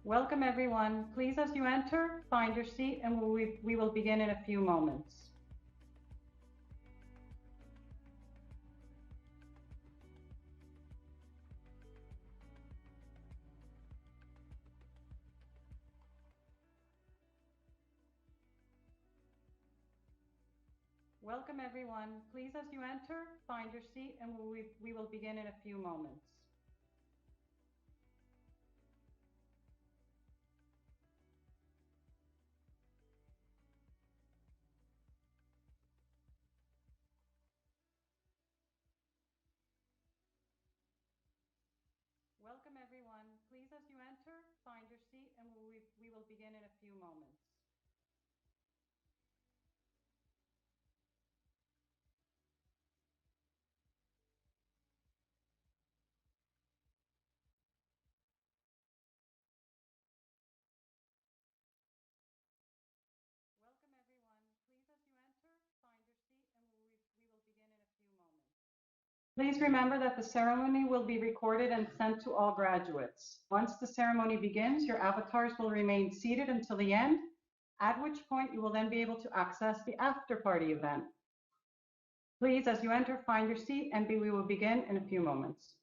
Welcome everyone. Please, as you enter, find your seat and we will begin in a few moments. Welcome everyone. Please, as you enter, find your seat and we will begin in a few moments. Welcome everyone. Please, as you enter, find your seat and we will begin in a few moments. Welcome everyone. Please, as you enter, find your seat and we will begin in a few moments. Please remember that the ceremony will be recorded and sent to all graduates. Once the ceremony begins, your avatars will remain seated until the end, at which point you will then be able to access the after-party event. Please, as you enter, find your seat and we will begin in a few moments.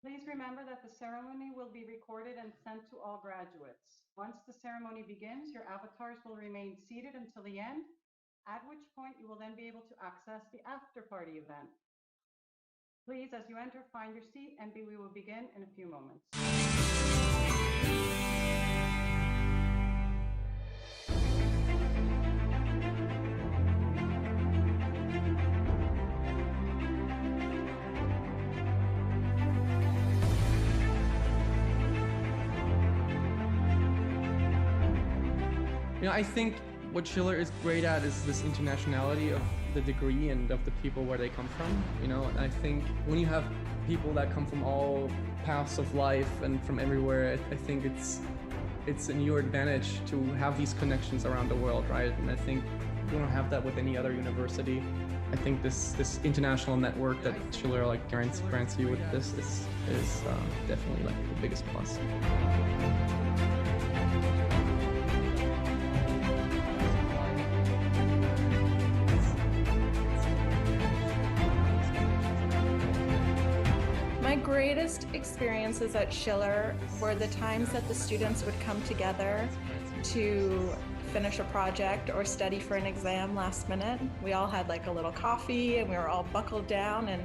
Please remember that the ceremony will be recorded and sent to all graduates. Once the ceremony begins, your avatars will remain seated until the end, at which point you will then be able to access the after-party event. Please, as you enter, find your seat and we will begin in a few moments. I think what Schiller is great at is this internationality of the degree and of the people where they come from. I think when you have people that come from all paths of life and from everywhere, I think it's in your advantage to have these connections around the world, right? And I think you don't have that with any other university. I think this international network that Schiller grants you with this is definitely the biggest plus. My greatest experiences at Schiller were the times that the students would come together to finish a project or study for an exam last minute. We all had a little coffee and we were all buckled down and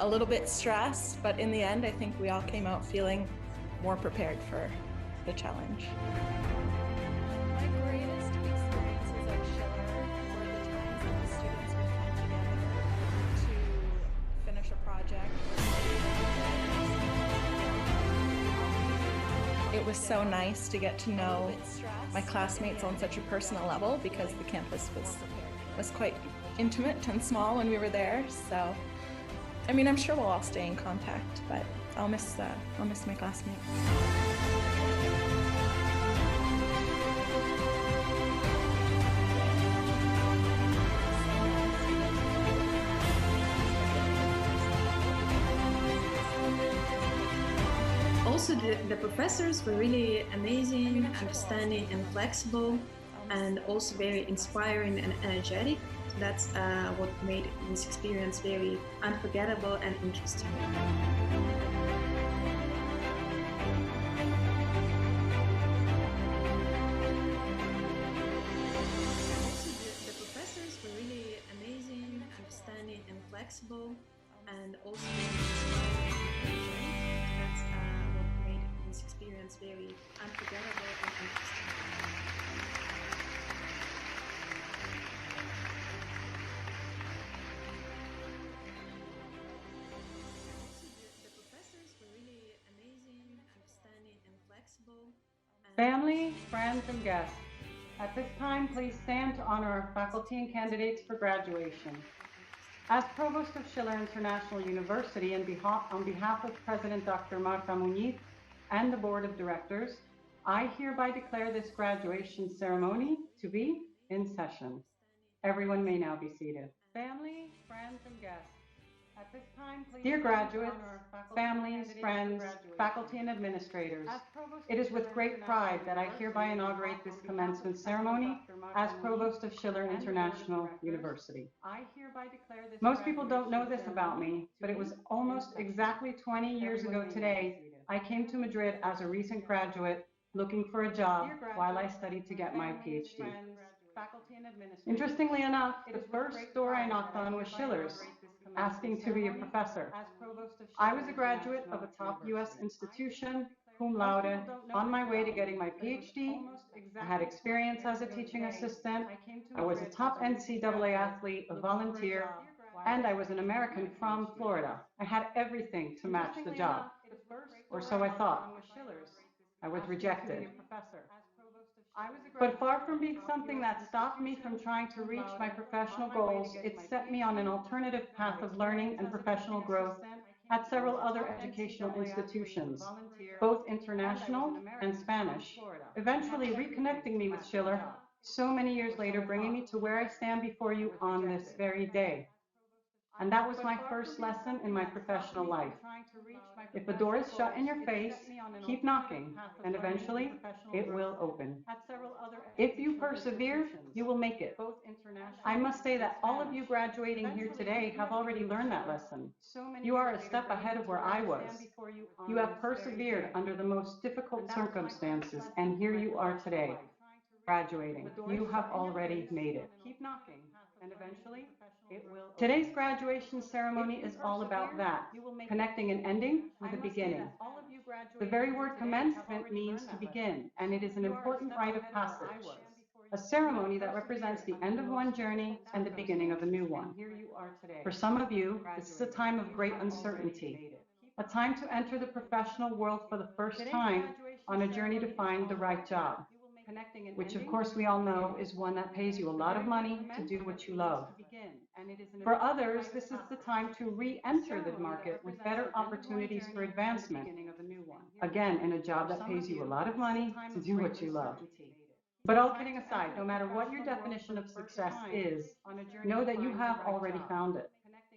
a little bit stressed, but in the end, I think we all came out feeling more prepared for the challenge. My greatest experiences at Schiller were the times that the students would come together to finish a project. It was so nice to get to know my classmates on such a personal level because the campus was quite intimate and small when we were there. So, I'm sure we'll all stay in contact, but I'll miss my classmates. Also, the professors were really amazing, understanding and flexible, and also very inspiring and energetic. That's what made this experience very unforgettable and interesting. Also, the professors were really amazing, understanding and flexible, and also very inspiring and energetic. That's what made this experience very unforgettable and interesting. Family, friends, and guests, at this time, please stand to honor our faculty and candidates for graduation. As Provost of Schiller International University, and on behalf of President Dr. Marta Muniz and the Board of Directors, I hereby declare this graduation ceremony to be in session. Everyone may now be seated. Family, friends, and guests, Dear graduates, families, friends, faculty, and administrators, it is with great pride that I hereby inaugurate this commencement ceremony as Provost of Schiller International University. Most people don't know this about me, but it was almost exactly 20 years ago today I came to Madrid as a recent graduate looking for a job while I studied to get my PhD. Interestingly enough, the first door I knocked on was Schiller's, asking to be a professor. I was a graduate of a top US institution, cum laude, on my way to getting my PhD. I had experience as a teaching assistant. I was a top NCAA athlete, a volunteer, and I was an American from Florida. I had everything to match the job, or so I thought. I was rejected. But far from being something that stopped me from trying to reach my professional goals, it set me on an alternative path of learning and professional growth at several other educational institutions, both international and Spanish, eventually reconnecting me with Schiller so many years later, bringing me to where I stand before you on this very day. And that was my first lesson in my professional life. If a door is shut in your face, keep knocking, and eventually it will open. If you persevere, you will make it. I must say that all of you graduating here today have already learned that lesson. You are a step ahead of where I was. You have persevered under the most difficult circumstances, and here you are today, graduating. You have already made it. Keep knocking, and eventually it will. Today's graduation ceremony is all about that, connecting an ending with a beginning. The very word commencement means to begin, and it is an important rite of passage, a ceremony that represents the end of one journey and the beginning of a new one. For some of you, this is a time of great uncertainty, a time to enter the professional world for the first time on a journey to find the right job, which of course we all know is one that pays you a lot of money to do what you love. For others, this is the time to re-enter the market with better opportunities for advancement. Again, in a job that pays you a lot of money to do what you love. But all kidding aside, no matter what your definition of success is, know that you have already found it.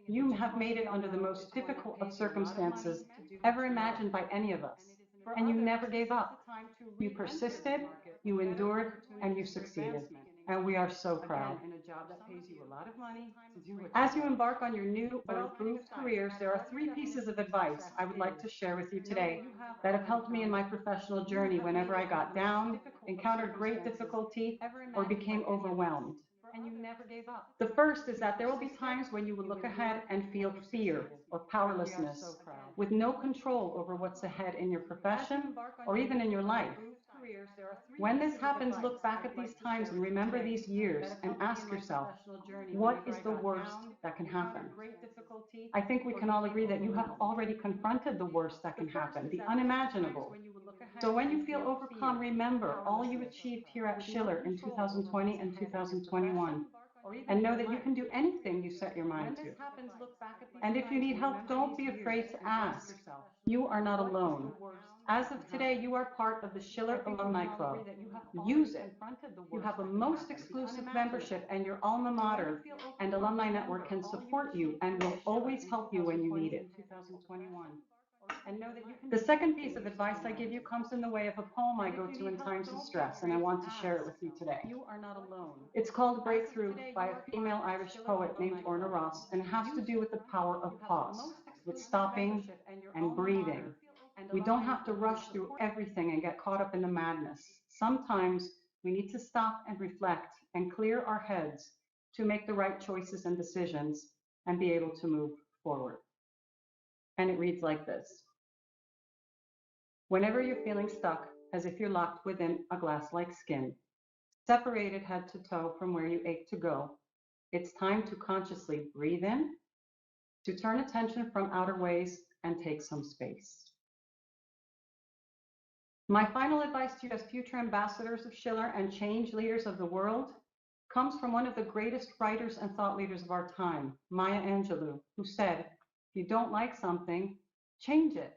You have made it under the most difficult of circumstances ever imagined by any of us. And you never gave up. You persisted, you endured, and you succeeded. And we are so proud. As you embark on your new or improved careers, there are 3 pieces of advice I would like to share with you today that have helped me in my professional journey whenever I got down, encountered great difficulty, or became overwhelmed. The first is that there will be times when you will look ahead and feel fear or powerlessness, with no control over what's ahead in your profession or even in your life. When this happens, look back at these times and remember these years and ask yourself, what is the worst that can happen? I think we can all agree that you have already confronted the worst that can happen, the unimaginable. So when you feel overcome, remember all you achieved here at Schiller in 2020 and 2021. And know that you can do anything you set your mind to. And if you need help, don't be afraid to ask. You are not alone. As of today, you are part of the Schiller Alumni Club. Use it. You have a most exclusive membership, and your alma mater and alumni network can support you and will always help you when you need it. The second piece of advice I give you comes in the way of a poem I go to in times of stress, and I want to share it with you today. It's called Breakthrough by a female Irish poet named Orna Ross, and it has to do with the power of pause, with stopping and breathing. We don't have to rush through everything and get caught up in the madness. Sometimes we need to stop and reflect and clear our heads to make the right choices and decisions and be able to move forward. And it reads like this. Whenever you're feeling stuck, as if you're locked within a glass-like skin, separated head to toe from where you ache to go, it's time to consciously breathe in, to turn attention from outer ways and take some space. My final advice to you as future ambassadors of Schiller and change leaders of the world comes from one of the greatest writers and thought leaders of our time, Maya Angelou, who said, if you don't like something, change it.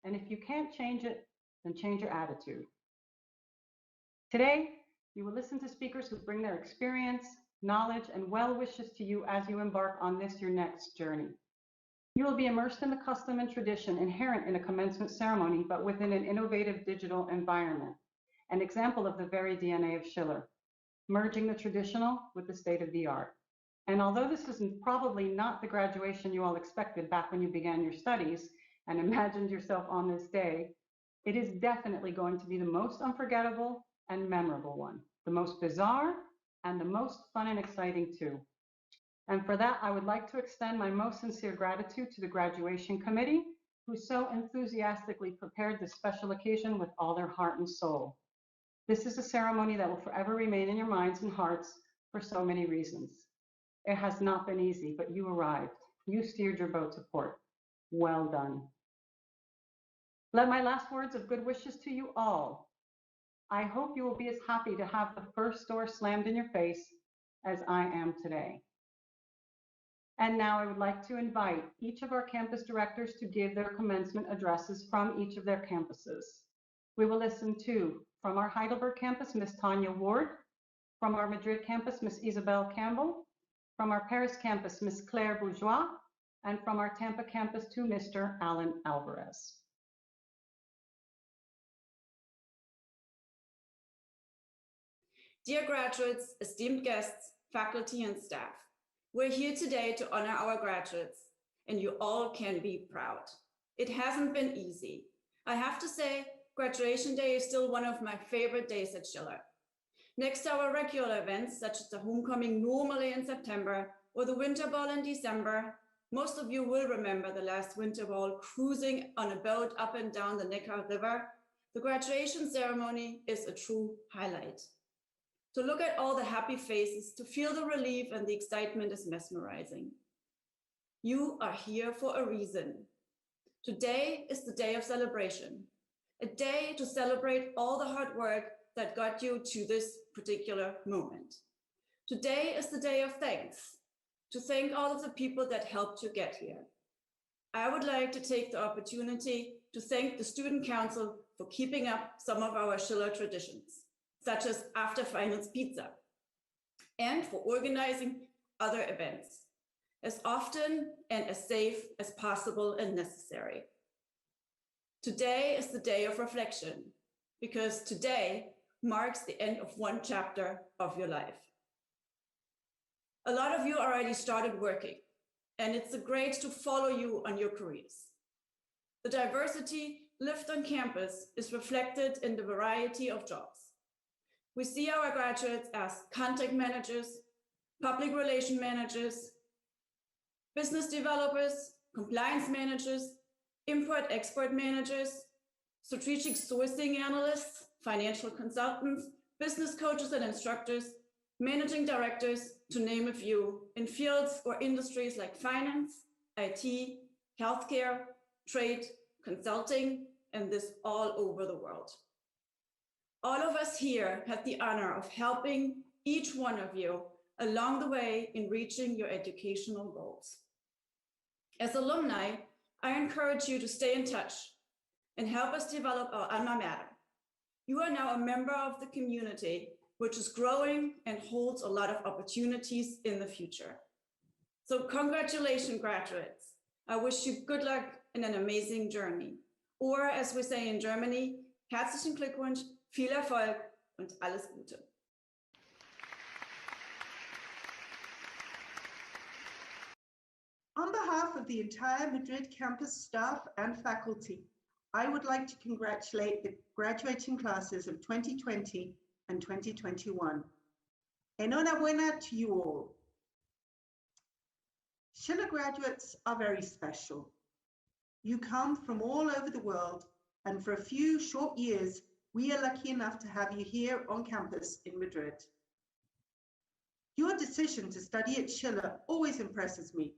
And if you can't change it, then change your attitude. Today, you will listen to speakers who bring their experience, knowledge, and well wishes to you as you embark on this, your next journey. You will be immersed in the custom and tradition inherent in a commencement ceremony, but within an innovative digital environment, an example of the very DNA of Schiller, merging the traditional with the state-of-the-art. And although this is probably not the graduation you all expected back when you began your studies and imagined yourself on this day, it is definitely going to be the most unforgettable and memorable one, the most bizarre and the most fun and exciting too. And for that, I would like to extend my most sincere gratitude to the graduation committee, who so enthusiastically prepared this special occasion with all their heart and soul. This is a ceremony that will forever remain in your minds and hearts for so many reasons. It has not been easy, but you arrived. You steered your boat to port. Well done. Let my last words of good wishes to you all. I hope you will be as happy to have the first door slammed in your face as I am today. And now I would like to invite each of our campus directors to give their commencement addresses from each of their campuses. We will listen to, from our Heidelberg campus, Ms. Tanya Ward, from our Madrid campus, Ms. Isabel Campbell, from our Paris campus, Ms. Claire Bourgeois, and from our Tampa campus to Mr. Alan Alvarez. Dear graduates, esteemed guests, faculty, and staff, we're here today to honor our graduates, and you all can be proud. It hasn't been easy. I have to say, graduation day is still one of my favorite days at Schiller. Next to our regular events, such as the homecoming normally in September or the winter ball in December, most of you will remember the last winter ball cruising on a boat up and down the Neckar River. The graduation ceremony is a true highlight. To look at all the happy faces, to feel the relief and the excitement is mesmerizing. You are here for a reason. Today is the day of celebration, a day to celebrate all the hard work that got you to this particular moment. Today is the day of thanks, to thank all of the people that helped you get here. I would like to take the opportunity to thank the Student Council for keeping up some of our Schiller traditions, such as after finals pizza, and for organizing other events as often and as safe as possible and necessary. Today is the day of reflection, because today marks the end of one chapter of your life. A lot of you already started working, and it's great to follow you on your careers. The diversity lived on campus is reflected in the variety of jobs. We see our graduates as contact managers, public relation managers, business developers, compliance managers, import-export managers, strategic sourcing analysts, financial consultants, business coaches and instructors, managing directors, to name a few, in fields or industries like finance, IT, healthcare, trade, consulting, and this all over the world. All of us here have the honor of helping each one of you along the way in reaching your educational goals. As alumni, I encourage you to stay in touch and help us develop our alma mater. You are now a member of the community, which is growing and holds a lot of opportunities in the future. So congratulations, graduates. I wish you good luck in an amazing journey. Or as we say in Germany, herzlichen Glückwunsch, viel Erfolg und alles Gute. On behalf of the entire Madrid campus staff and faculty, I would like to congratulate the graduating classes of 2020 and 2021. Enhorabuena to you all. Schiller graduates are very special. You come from all over the world, and for a few short years, we are lucky enough to have you here on campus in Madrid. Your decision to study at Schiller always impresses me,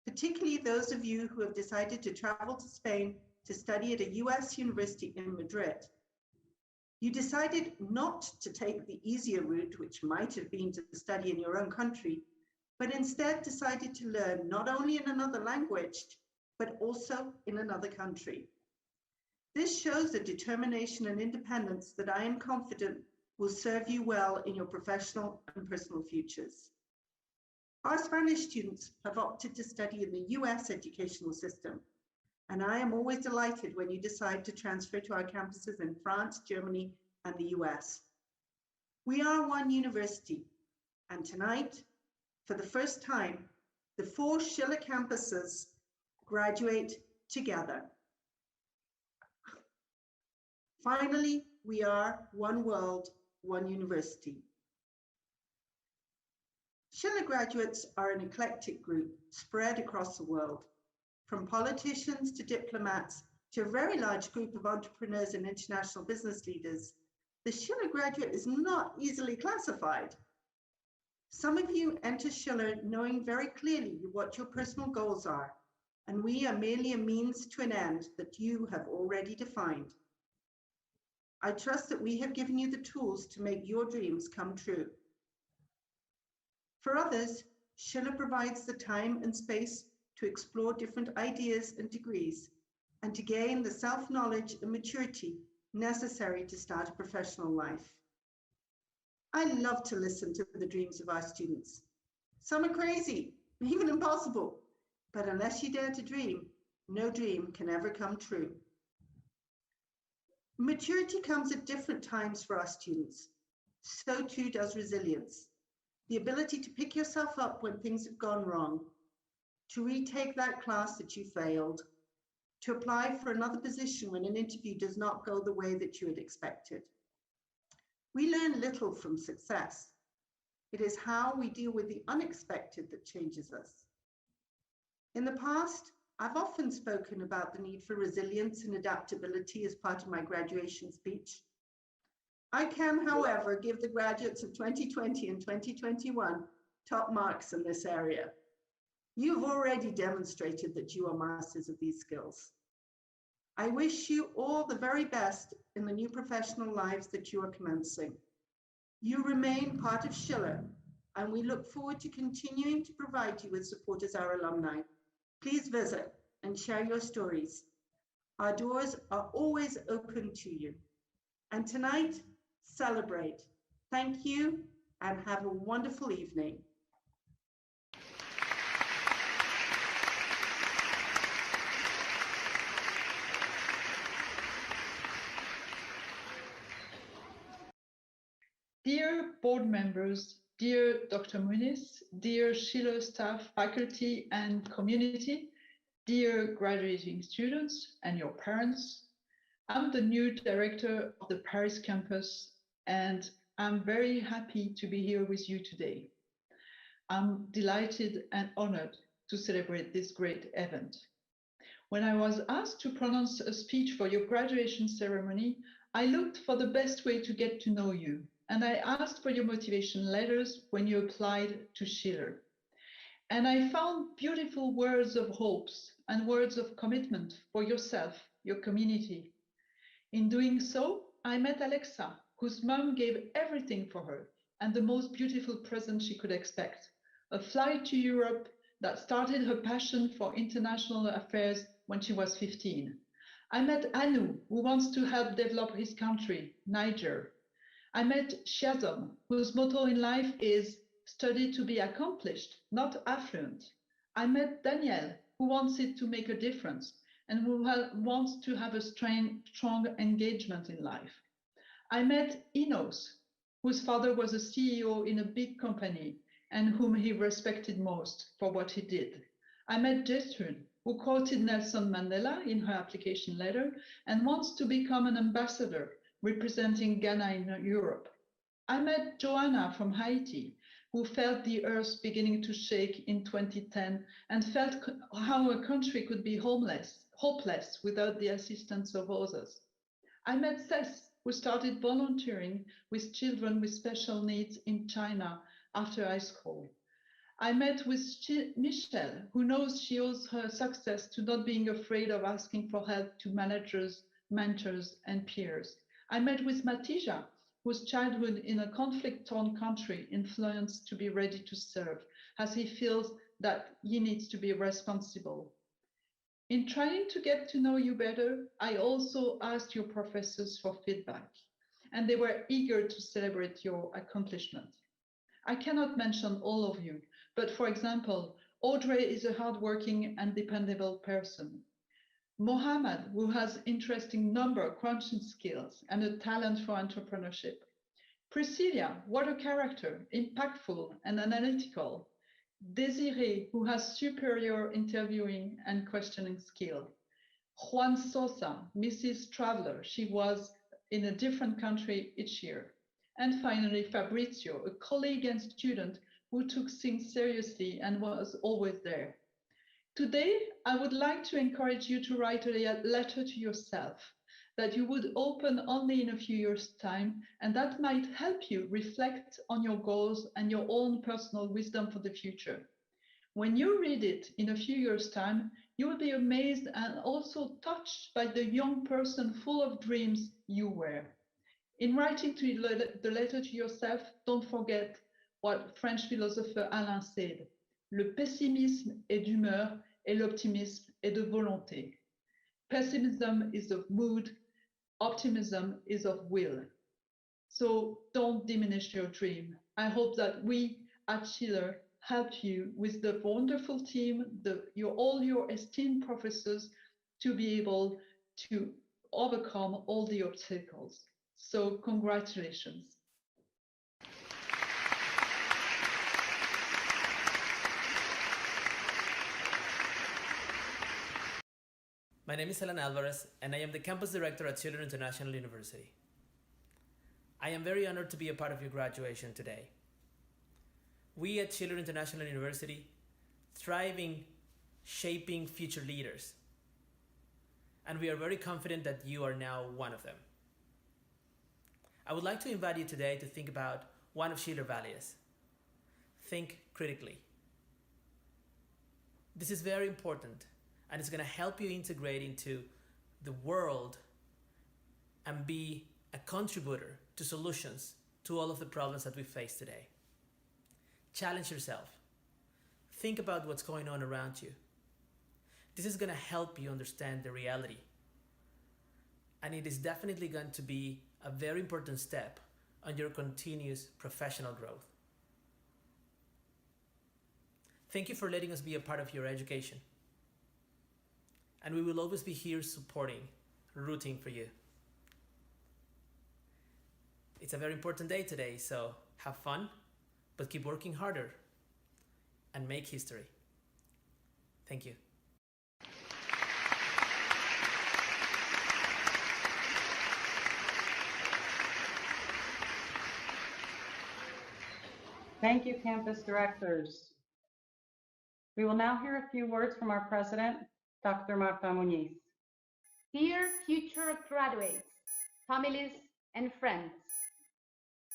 particularly those of you who have decided to travel to Spain to study at a US university in Madrid. You decided not to take the easier route, which might have been to study in your own country, but instead decided to learn not only in another language, but also in another country. This shows a determination and independence that I am confident will serve you well in your professional and personal futures. Our Spanish students have opted to study in the US educational system, and I am always delighted when you decide to transfer to our campuses in France, Germany, and the US. We are one university, and tonight, for the first time, the 4 Schiller campuses graduate together. Finally, we are one world, one university. Schiller graduates are an eclectic group spread across the world, from politicians to diplomats to a very large group of entrepreneurs and international business leaders. The Schiller graduate is not easily classified. Some of you enter Schiller knowing very clearly what your personal goals are, and we are merely a means to an end that you have already defined. I trust that we have given you the tools to make your dreams come true. For others, Schiller provides the time and space to explore different ideas and degrees, and to gain the self-knowledge and maturity necessary to start a professional life. I love to listen to the dreams of our students. Some are crazy, even impossible, but unless you dare to dream, no dream can ever come true. Maturity comes at different times for our students. So too does resilience. The ability to pick yourself up when things have gone wrong, to retake that class that you failed, to apply for another position when an interview does not go the way that you had expected. We learn little from success. It is how we deal with the unexpected that changes us. In the past, I've often spoken about the need for resilience and adaptability as part of my graduation speech. I can, however, give the graduates of 2020 and 2021 top marks in this area. You've already demonstrated that you are masters of these skills. I wish you all the very best in the new professional lives that you are commencing. You remain part of Schiller, and we look forward to continuing to provide you with support as our alumni. Please visit and share your stories. Our doors are always open to you. And tonight, celebrate. Thank you, and have a wonderful evening. Dear board members, dear Dr. Muniz, dear Schiller staff, faculty, and community, dear graduating students and your parents, I'm the new director of the Paris campus, and I'm very happy to be here with you today. I'm delighted and honored to celebrate this great event. When I was asked to pronounce a speech for your graduation ceremony, I looked for the best way to get to know you, and I asked for your motivation letters when you applied to Schiller. And I found beautiful words of hopes and words of commitment for yourself, your community. In doing so, I met Alexa, whose mom gave everything for her and the most beautiful present she could expect, a flight to Europe that started her passion for international affairs when she was 15. I met Anu, who wants to help develop his country, Niger. I met Shiazom, whose motto in life is study to be accomplished, not affluent. I met Danielle, who wants it to make a difference and who wants to have a strong engagement in life. I met Enos, whose father was a CEO in a big company and whom he respected most for what he did. I met Jestrun, who quoted Nelson Mandela in her application letter and wants to become an ambassador representing Ghana in Europe. I met Joanna from Haiti, who felt the earth beginning to shake in 2010 and felt how a country could be hopeless without the assistance of others. I met Cess, who started volunteering with children with special needs in China after high school. I met with Michelle, who knows she owes her success to not being afraid of asking for help to managers, mentors, and peers. I met with Matija, whose childhood in a conflict-torn country influenced to be ready to serve, as he feels that he needs to be responsible. In trying to get to know you better, I also asked your professors for feedback, and they were eager to celebrate your accomplishment. I cannot mention all of you, But for example, Audrey is a hardworking and dependable person. Mohammed, who has interesting number crunching skills and a talent for entrepreneurship. Priscilla, what a character, impactful and analytical. Desiree, who has superior interviewing and questioning skill. Juan Sosa, Mrs. Traveler, she was in a different country each year. And finally, Fabrizio, a colleague and student who took things seriously and was always there. Today, I would like to encourage you to write a letter to yourself that you would open only in a few years' time, and that might help you reflect on your goals and your own personal wisdom for the future. When you read it in a few years' time, you will be amazed and also touched by the young person full of dreams you were. In writing the letter to yourself, don't forget what French philosopher Alain said. Le pessimisme est d'humeur et l'optimisme est de volonté. Pessimism is of mood, optimism is of will. So don't diminish your dream. I hope that we at Schiller helped you with the wonderful team, all your esteemed professors to be able to overcome all the obstacles. So congratulations. My name is Helen Alvarez, and I am the campus director at Schiller International University. I am very honored to be a part of your graduation today. We at Schiller International University thriving, shaping future leaders, and we are very confident that you are now one of them. I would like to invite you today to think about one of Schiller values. Think critically. This is very important, and it's going to help you integrate into the world and be a contributor to solutions to all of the problems that we face today. Challenge yourself. Think about what's going on around you. This is going to help you understand the reality. And it is definitely going to be a very important step on your continuous professional growth. Thank you for letting us be a part of your education. And we will always be here supporting, rooting for you. It's a very important day today, so have fun, but keep working harder and make history. Thank you. Thank you, campus directors. We will now hear a few words from our president, Dr. Marta Muñiz. Dear future graduates, families, and friends,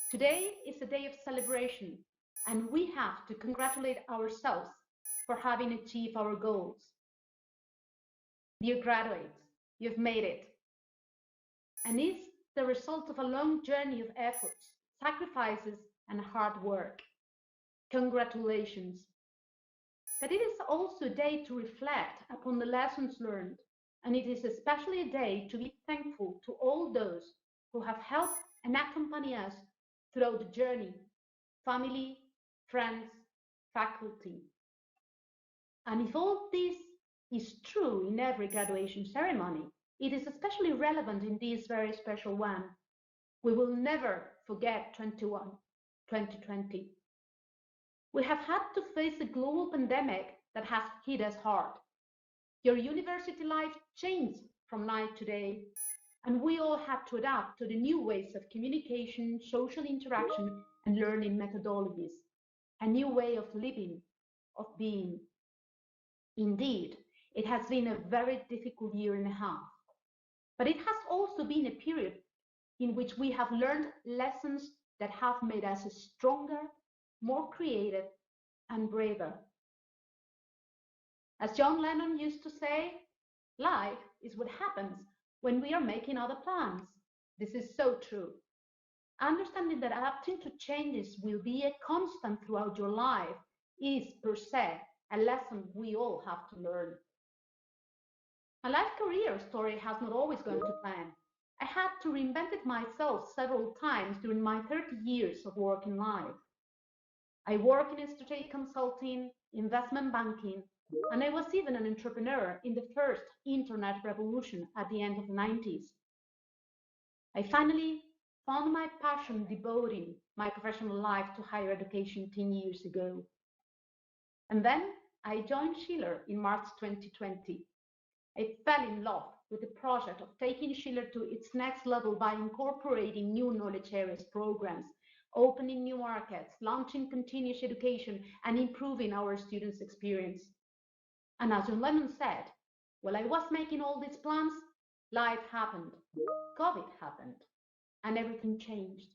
today is a day of celebration, and we have to congratulate ourselves for having achieved our goals. Dear graduates, you've made it. And it's the result of a long journey of efforts, sacrifices, and hard work. Congratulations. But it is also a day to reflect upon the lessons learned, and it is especially a day to be thankful to all those who have helped and accompanied us throughout the journey, family, friends, faculty. And if all this is true in every graduation ceremony, it is especially relevant in this very special one. We will never forget 2020. We have had to face a global pandemic that has hit us hard. Your university life changed from night to day, and we all had to adapt to the new ways of communication, social interaction, and learning methodologies, a new way of living, of being. Indeed, it has been a very difficult year and a half, but it has also been a period in which we have learned lessons that have made us stronger, more creative, and braver. As John Lennon used to say, life is what happens when we are making other plans. This is so true. Understanding that adapting to changes will be a constant throughout your life is per se a lesson we all have to learn. My life career story has not always gone to plan. I had to reinvent it myself several times during my 30 years of working life. I work in strategic consulting, investment banking, and I was even an entrepreneur in the first internet revolution at the end of the 90s. I finally found my passion devoting my professional life to higher education 10 years ago. And then I joined Schiller in March 2020. I fell in love with the project of taking Schiller to its next level by incorporating new knowledge areas programs, opening new markets, launching continuous education, and improving our students' experience. And as John Lennon said, while I was making all these plans, life happened, COVID happened, and everything changed.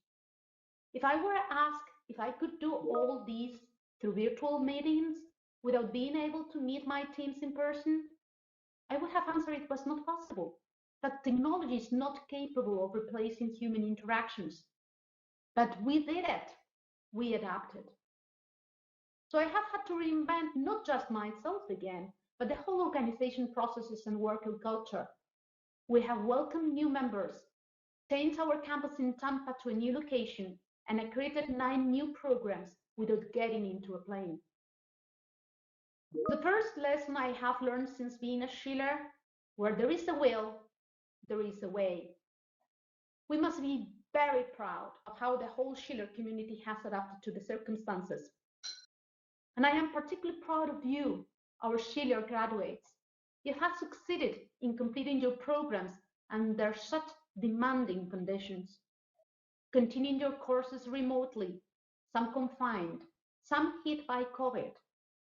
If I were asked if I could do all these through virtual meetings without being able to meet my teams in person, I would have answered it was not possible, that technology is not capable of replacing human interactions. But we did it. We adapted. So I have had to reinvent not just myself again, but the whole organization processes and work culture. We have welcomed new members, changed our campus in Tampa to a new location, and I created 9 new programs without getting into a plane. The first lesson I have learned since being a Schiller, where there is a will, there is a way. We must be very proud of how the whole Schiller community has adapted to the circumstances. And I am particularly proud of you, our Schiller graduates. You have succeeded in completing your programs under such demanding conditions, continuing your courses remotely, some confined, some hit by COVID,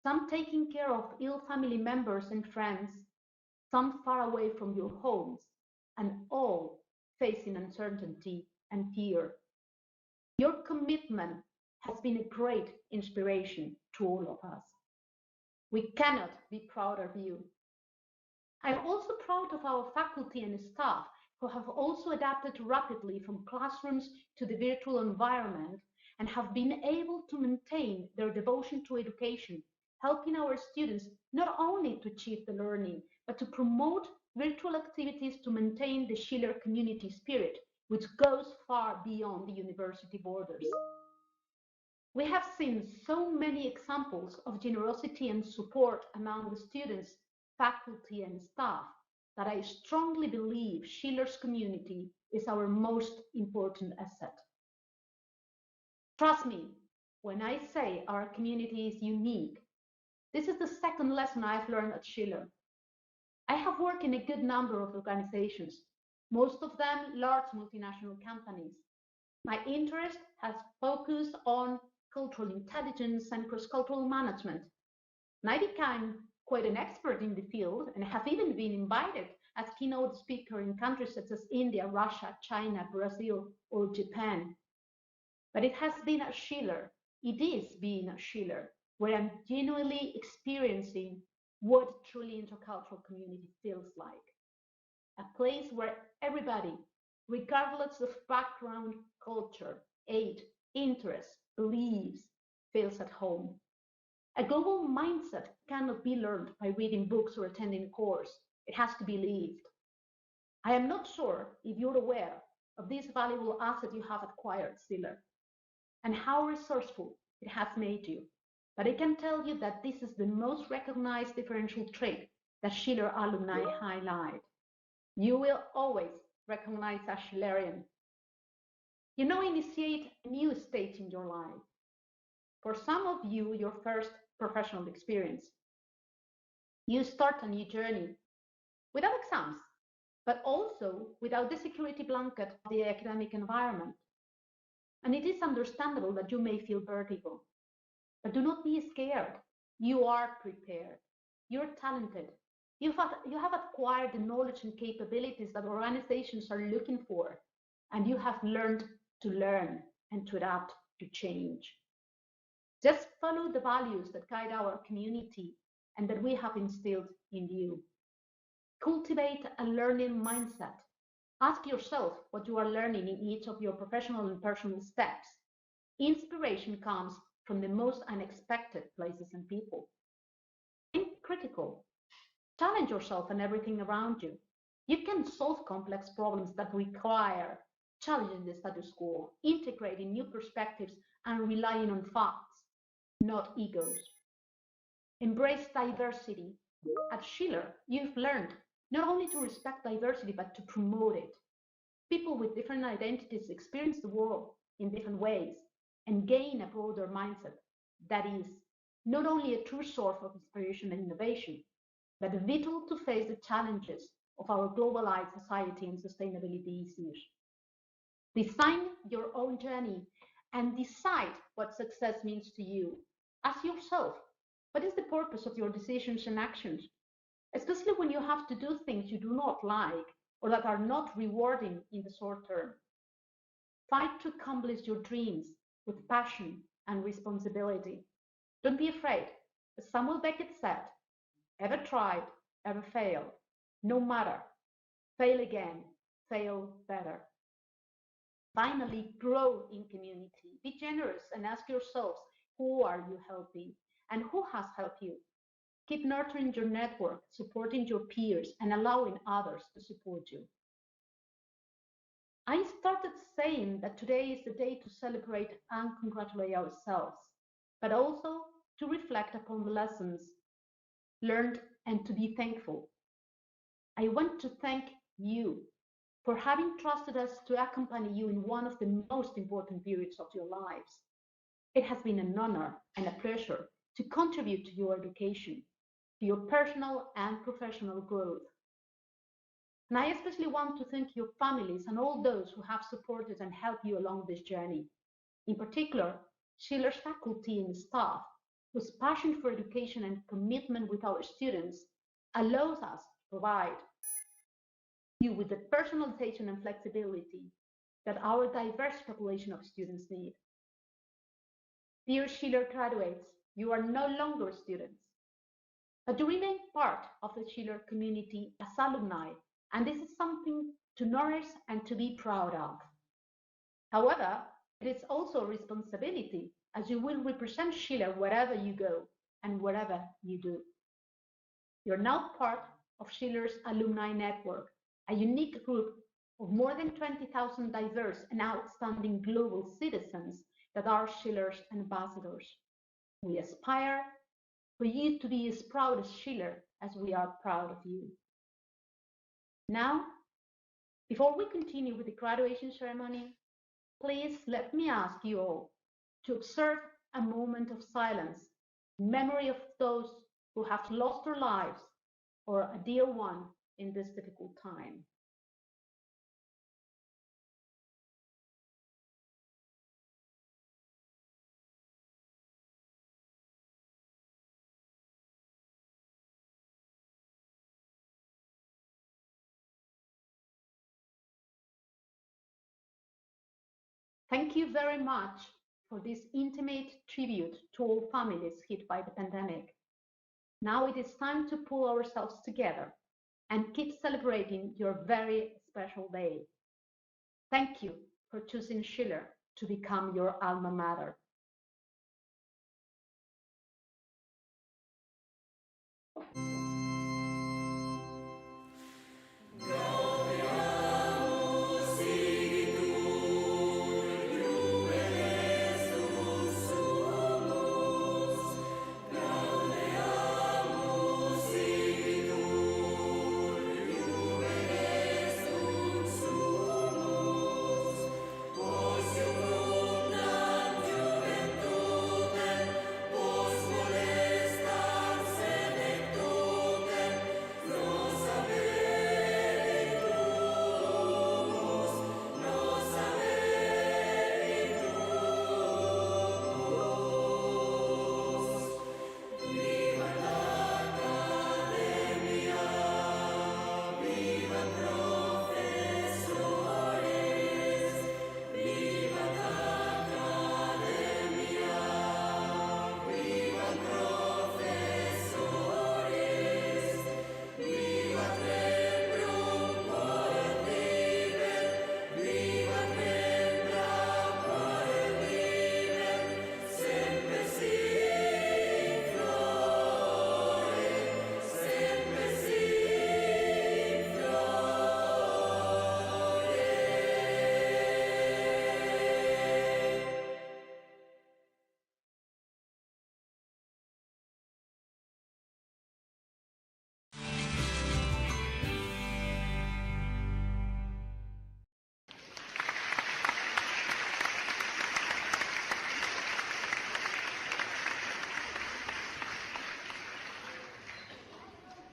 some taking care of ill family members and friends, some far away from your homes, and all facing uncertainty and fear. Your commitment has been a great inspiration to all of us. We cannot be prouder of you. I'm also proud of our faculty and staff who have also adapted rapidly from classrooms to the virtual environment and have been able to maintain their devotion to education, helping our students not only to achieve the learning, but to promote virtual activities to maintain the Schiller community spirit, which goes far beyond the university borders. We have seen so many examples of generosity and support among the students, faculty, and staff that I strongly believe Schiller's community is our most important asset. Trust me when I say our community is unique. This is the second lesson I've learned at Schiller. I have worked in a good number of organizations, most of them large multinational companies. My interest has focused on cultural intelligence and cross-cultural management. And I became quite an expert in the field and have even been invited as keynote speaker in countries such as India, Russia, China, Brazil, or Japan. But it has been at Schiller, it is being at Schiller, where I'm genuinely experiencing what truly intercultural community feels like. A place where everybody, regardless of background, culture, age, interests, beliefs, feels at home. A global mindset cannot be learned by reading books or attending a course. It has to be lived. I am not sure if you're aware of this valuable asset you have acquired, Schiller, and how resourceful it has made you. But I can tell you that this is the most recognized differential trait that Schiller alumni highlight. You will always recognize a Schillerian. You now initiate a new stage in your life. For some of you, your first professional experience. You start a new journey without exams, but also without the security blanket of the academic environment. And it is understandable that you may feel vertigo, but do not be scared. You are prepared. You're talented. You have acquired the knowledge and capabilities that organizations are looking for, and you have learned to learn and to adapt to change. Just follow the values that guide our community and that we have instilled in you. Cultivate a learning mindset. Ask yourself what you are learning in each of your professional and personal steps. Inspiration comes from the most unexpected places and people. Think critical. Challenge yourself and everything around you. You can solve complex problems that require challenging the status quo, integrating new perspectives, and relying on facts. not egos. Embrace diversity. At Schiller, you've learned not only to respect diversity, but to promote it. People with different identities experience the world in different ways and gain a broader mindset that is not only a true source of inspiration and innovation, but vital to face the challenges of our globalized society and sustainability issues. Design your own journey and decide what success means to you. Ask yourself, what is the purpose of your decisions and actions? Especially when you have to do things you do not like or that are not rewarding in the short term. Fight to accomplish your dreams with passion and responsibility. Don't be afraid. As Samuel Beckett said, ever tried, ever failed. No matter. Fail again, fail better. Finally, grow in community. Be generous and ask yourselves, who are you helping and who has helped you? Keep nurturing your network, supporting your peers, and allowing others to support you. I started saying that today is the day to celebrate and congratulate ourselves, but also to reflect upon the lessons learned and to be thankful. I want to thank you for having trusted us to accompany you in one of the most important periods of your lives. It has been an honor and a pleasure to contribute to your education, to your personal and professional growth. And I especially want to thank your families and all those who have supported and helped you along this journey. In particular, Schiller's faculty and staff, whose passion for education and commitment with our students allows us to provide you with the personalization and flexibility that our diverse population of students need. Dear Schiller graduates, you are no longer students, but you remain part of the Schiller community as alumni, and this is something to nourish and to be proud of. However, it is also a responsibility, as you will represent Schiller wherever you go and wherever you do. You're now part of Schiller's alumni network, a unique group of more than 20,000 diverse and outstanding global citizens that are Schiller's ambassadors. We aspire for you to be as proud of Schiller as we are proud of you. Now, before we continue with the graduation ceremony, please let me ask you all to observe a moment of silence in memory of those who have lost their lives or a dear one in this difficult time. Thank you very much for this intimate tribute to all families hit by the pandemic. Now it is time to pull ourselves together and keep celebrating your very special day. Thank you for choosing Schiller to become your alma mater.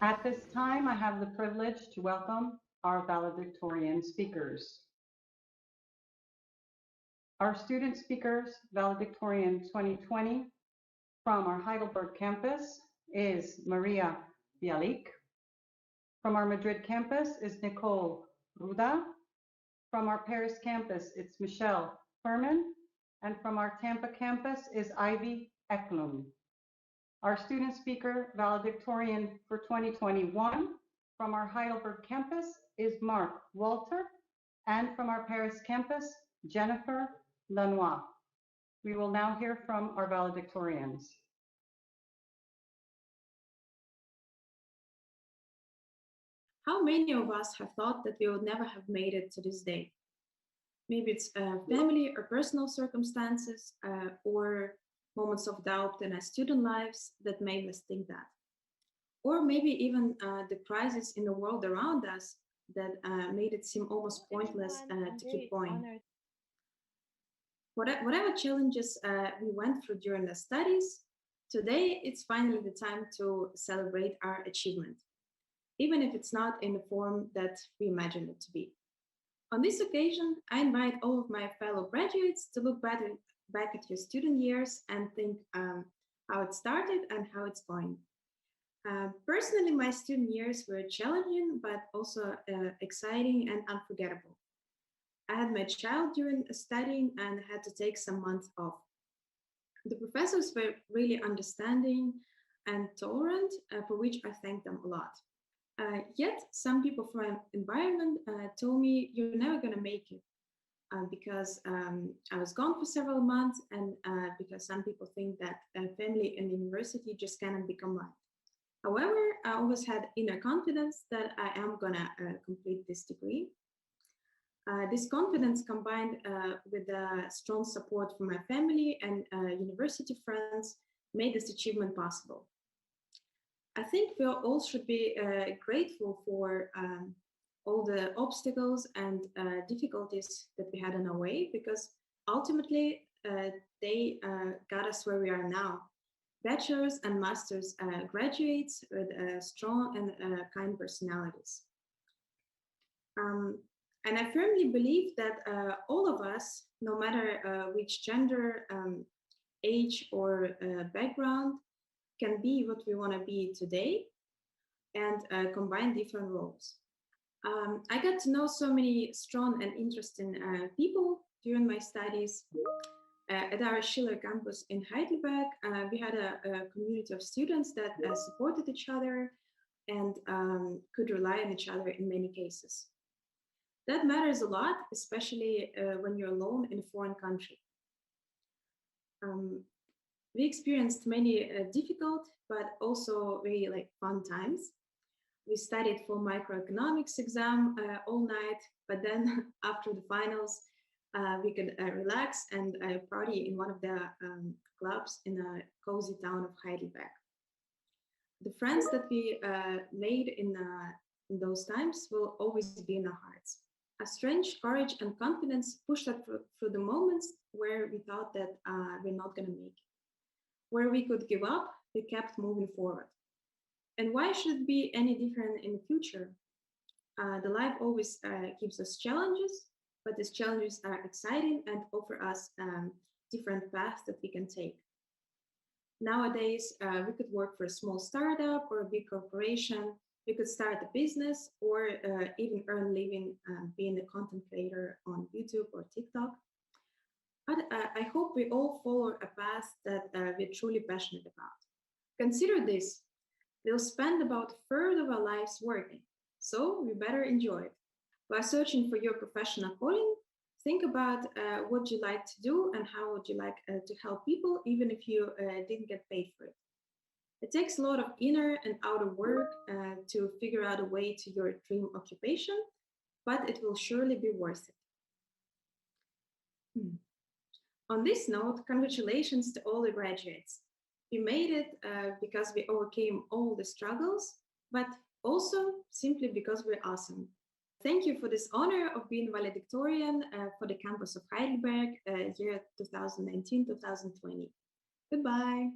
At this time, I have the privilege to welcome our valedictorian speakers. Our student speakers, valedictorian 2020, from our Heidelberg campus is Maria Bialik. From our Madrid campus is Nicole Ruda. From our Paris campus, it's Michelle Furman. And from our Tampa campus is Ivy Eklund. Our student speaker valedictorian for 2021 from our Heidelberg campus is Mark Walter, and from our Paris campus, Jennifer Lanois. We will now hear from our valedictorians. How many of us have thought that we would never have made it to this day? Maybe it's family or personal circumstances or moments of doubt in our student lives that made us think that. Or maybe even the crisis in the world around us that made it seem almost pointless to keep going. Whatever challenges we went through during the studies, today it's finally the time to celebrate our achievement, even if it's not in the form that we imagined it to be. On this occasion, I invite all of my fellow graduates to look back at your student years and think how it started and how it's going. Personally, my student years were challenging, but also exciting and unforgettable. I had my child during studying and had to take some months off. The professors were really understanding and tolerant, for which I thank them a lot. Yet some people from my environment told me you're never going to make it because I was gone for several months and because some people think that family and university just cannot be combined. However, I always had inner confidence that I am going to complete this degree. This confidence combined with strong support from my family and university friends made this achievement possible. I think we all should be grateful for all the obstacles and difficulties that we had on our way, because ultimately they got us where we are now. Bachelor's and master's graduates with strong and kind personalities. And I firmly believe that all of us, no matter which gender, age, or background, can be what we want to be today and combine different roles. I got to know so many strong and interesting people during my studies. At our Schiller campus in Heidelberg, we had a community of students that supported each other and could rely on each other in many cases. That matters a lot, especially when you're alone in a foreign country. We experienced many difficult but also very fun times. We studied for microeconomics exam all night, but then after the finals, we could relax and party in one of the clubs in a cozy town of Heidelberg. The friends that we made in those times will always be in our hearts. A strange courage and confidence pushed us through the moments where we thought that we're not going to make it. Where we could give up, we kept moving forward. And why should it be any different in the future? The life always gives us challenges, but these challenges are exciting and offer us different paths that we can take. Nowadays, we could work for a small startup or a big corporation. We could start a business or even earn a living being a content creator on YouTube or TikTok. But I hope we all follow a path that we're truly passionate about. Consider this. We'll spend about a third of our lives working, so we better enjoy it. While searching for your professional calling, think about what you like to do and how would you like to help people, even if you didn't get paid for it. It takes a lot of inner and outer work to figure out a way to your dream occupation, but it will surely be worth it. On this note, congratulations to all the graduates. We made it because we overcame all the struggles, but also simply because we're awesome. Thank you for this honor of being valedictorian for the campus of Heidelberg year 2019-2020. Goodbye.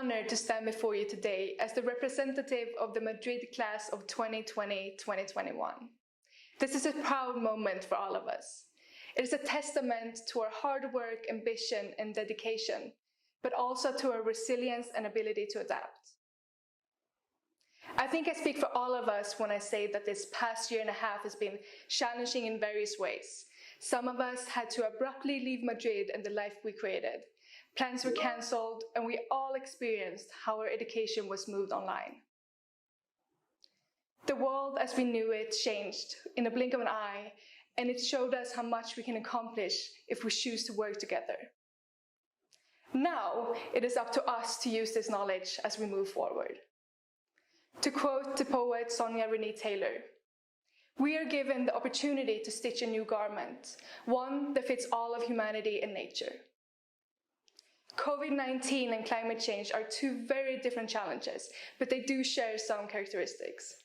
honored to stand before you today as the representative of the Madrid class of 2020-2021. This is a proud moment for all of us. It is a testament to our hard work, ambition, and dedication, but also to our resilience and ability to adapt. I think I speak for all of us when I say that this past year and a half has been challenging in various ways. Some of us had to abruptly leave Madrid and the life we created. Plans were cancelled, and we all experienced how our education was moved online. The world as we knew it changed in a blink of an eye, and it showed us how much we can accomplish if we choose to work together. Now, it is up to us to use this knowledge as we move forward. To quote the poet Sonia Renee Taylor, "We are given the opportunity to stitch a new garment, one that fits all of humanity and nature." COVID-19 and climate change are two very different challenges, but they do share some characteristics.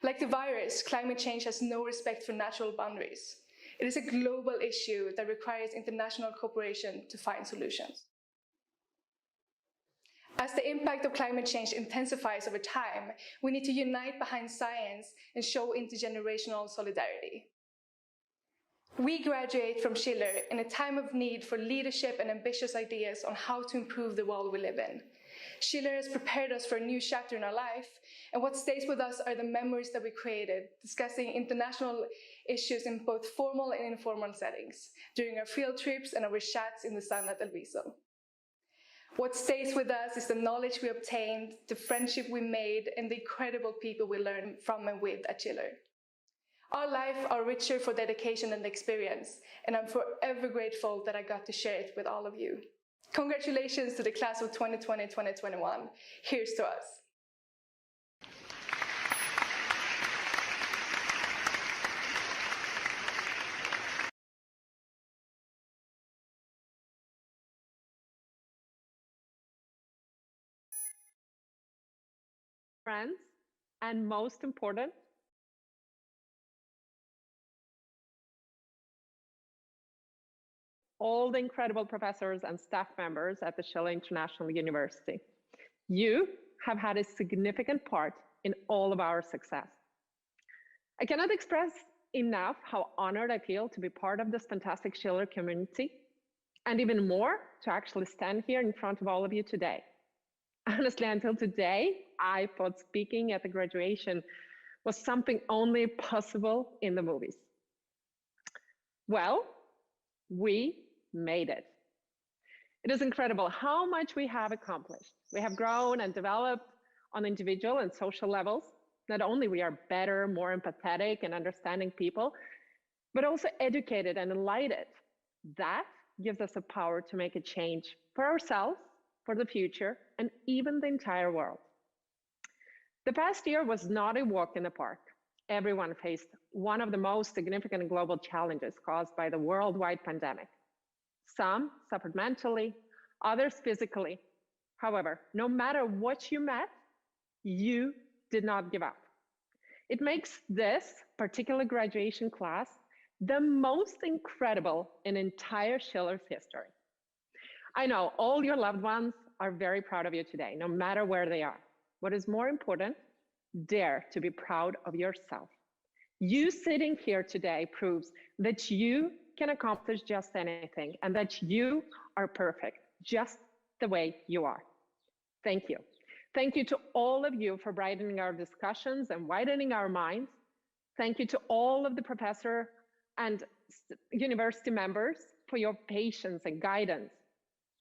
Like the virus, climate change has no respect for natural boundaries. It is a global issue that requires international cooperation to find solutions. As the impact of climate change intensifies over time, we need to unite behind science and show intergenerational solidarity. We graduate from Schiller in a time of need for leadership and ambitious ideas on how to improve the world we live in. Schiller has prepared us for a new chapter in our life, and what stays with us are the memories that we created, discussing international issues in both formal and informal settings, during our field trips and our chats in the sun at El Viso. What stays with us is the knowledge we obtained, the friendship we made, and the incredible people we learned from and with at Schiller. Our lives are richer for dedication and experience, and I'm forever grateful that I got to share it with all of you. Congratulations to the class of 2020-2021. Here's to us. Friends, and most important, all the incredible professors and staff members at the Schiller International University. You have had a significant part in all of our success. I cannot express enough how honored I feel to be part of this fantastic Schiller community, and even more to actually stand here in front of all of you today. Honestly, until today, I thought speaking at the graduation was something only possible in the movies. Well, we made it. It is incredible how much we have accomplished. We have grown and developed on individual and social levels. Not only we are better, more empathetic and understanding people, but also educated and enlightened. That gives us the power to make a change for ourselves, for the future, and even the entire world. The past year was not a walk in the park. Everyone faced one of the most significant global challenges caused by the worldwide pandemic. Some suffered mentally, others physically. However, no matter what you met, you did not give up. It makes this particular graduation class the most incredible in entire Schiller's history. I know all your loved ones are very proud of you today, no matter where they are. What is more important, dare to be proud of yourself. You sitting here today proves that you can accomplish just anything and that you are perfect, just the way you are. Thank you. Thank you to all of you for brightening our discussions and widening our minds. Thank you to all of the professor and university members for your patience and guidance.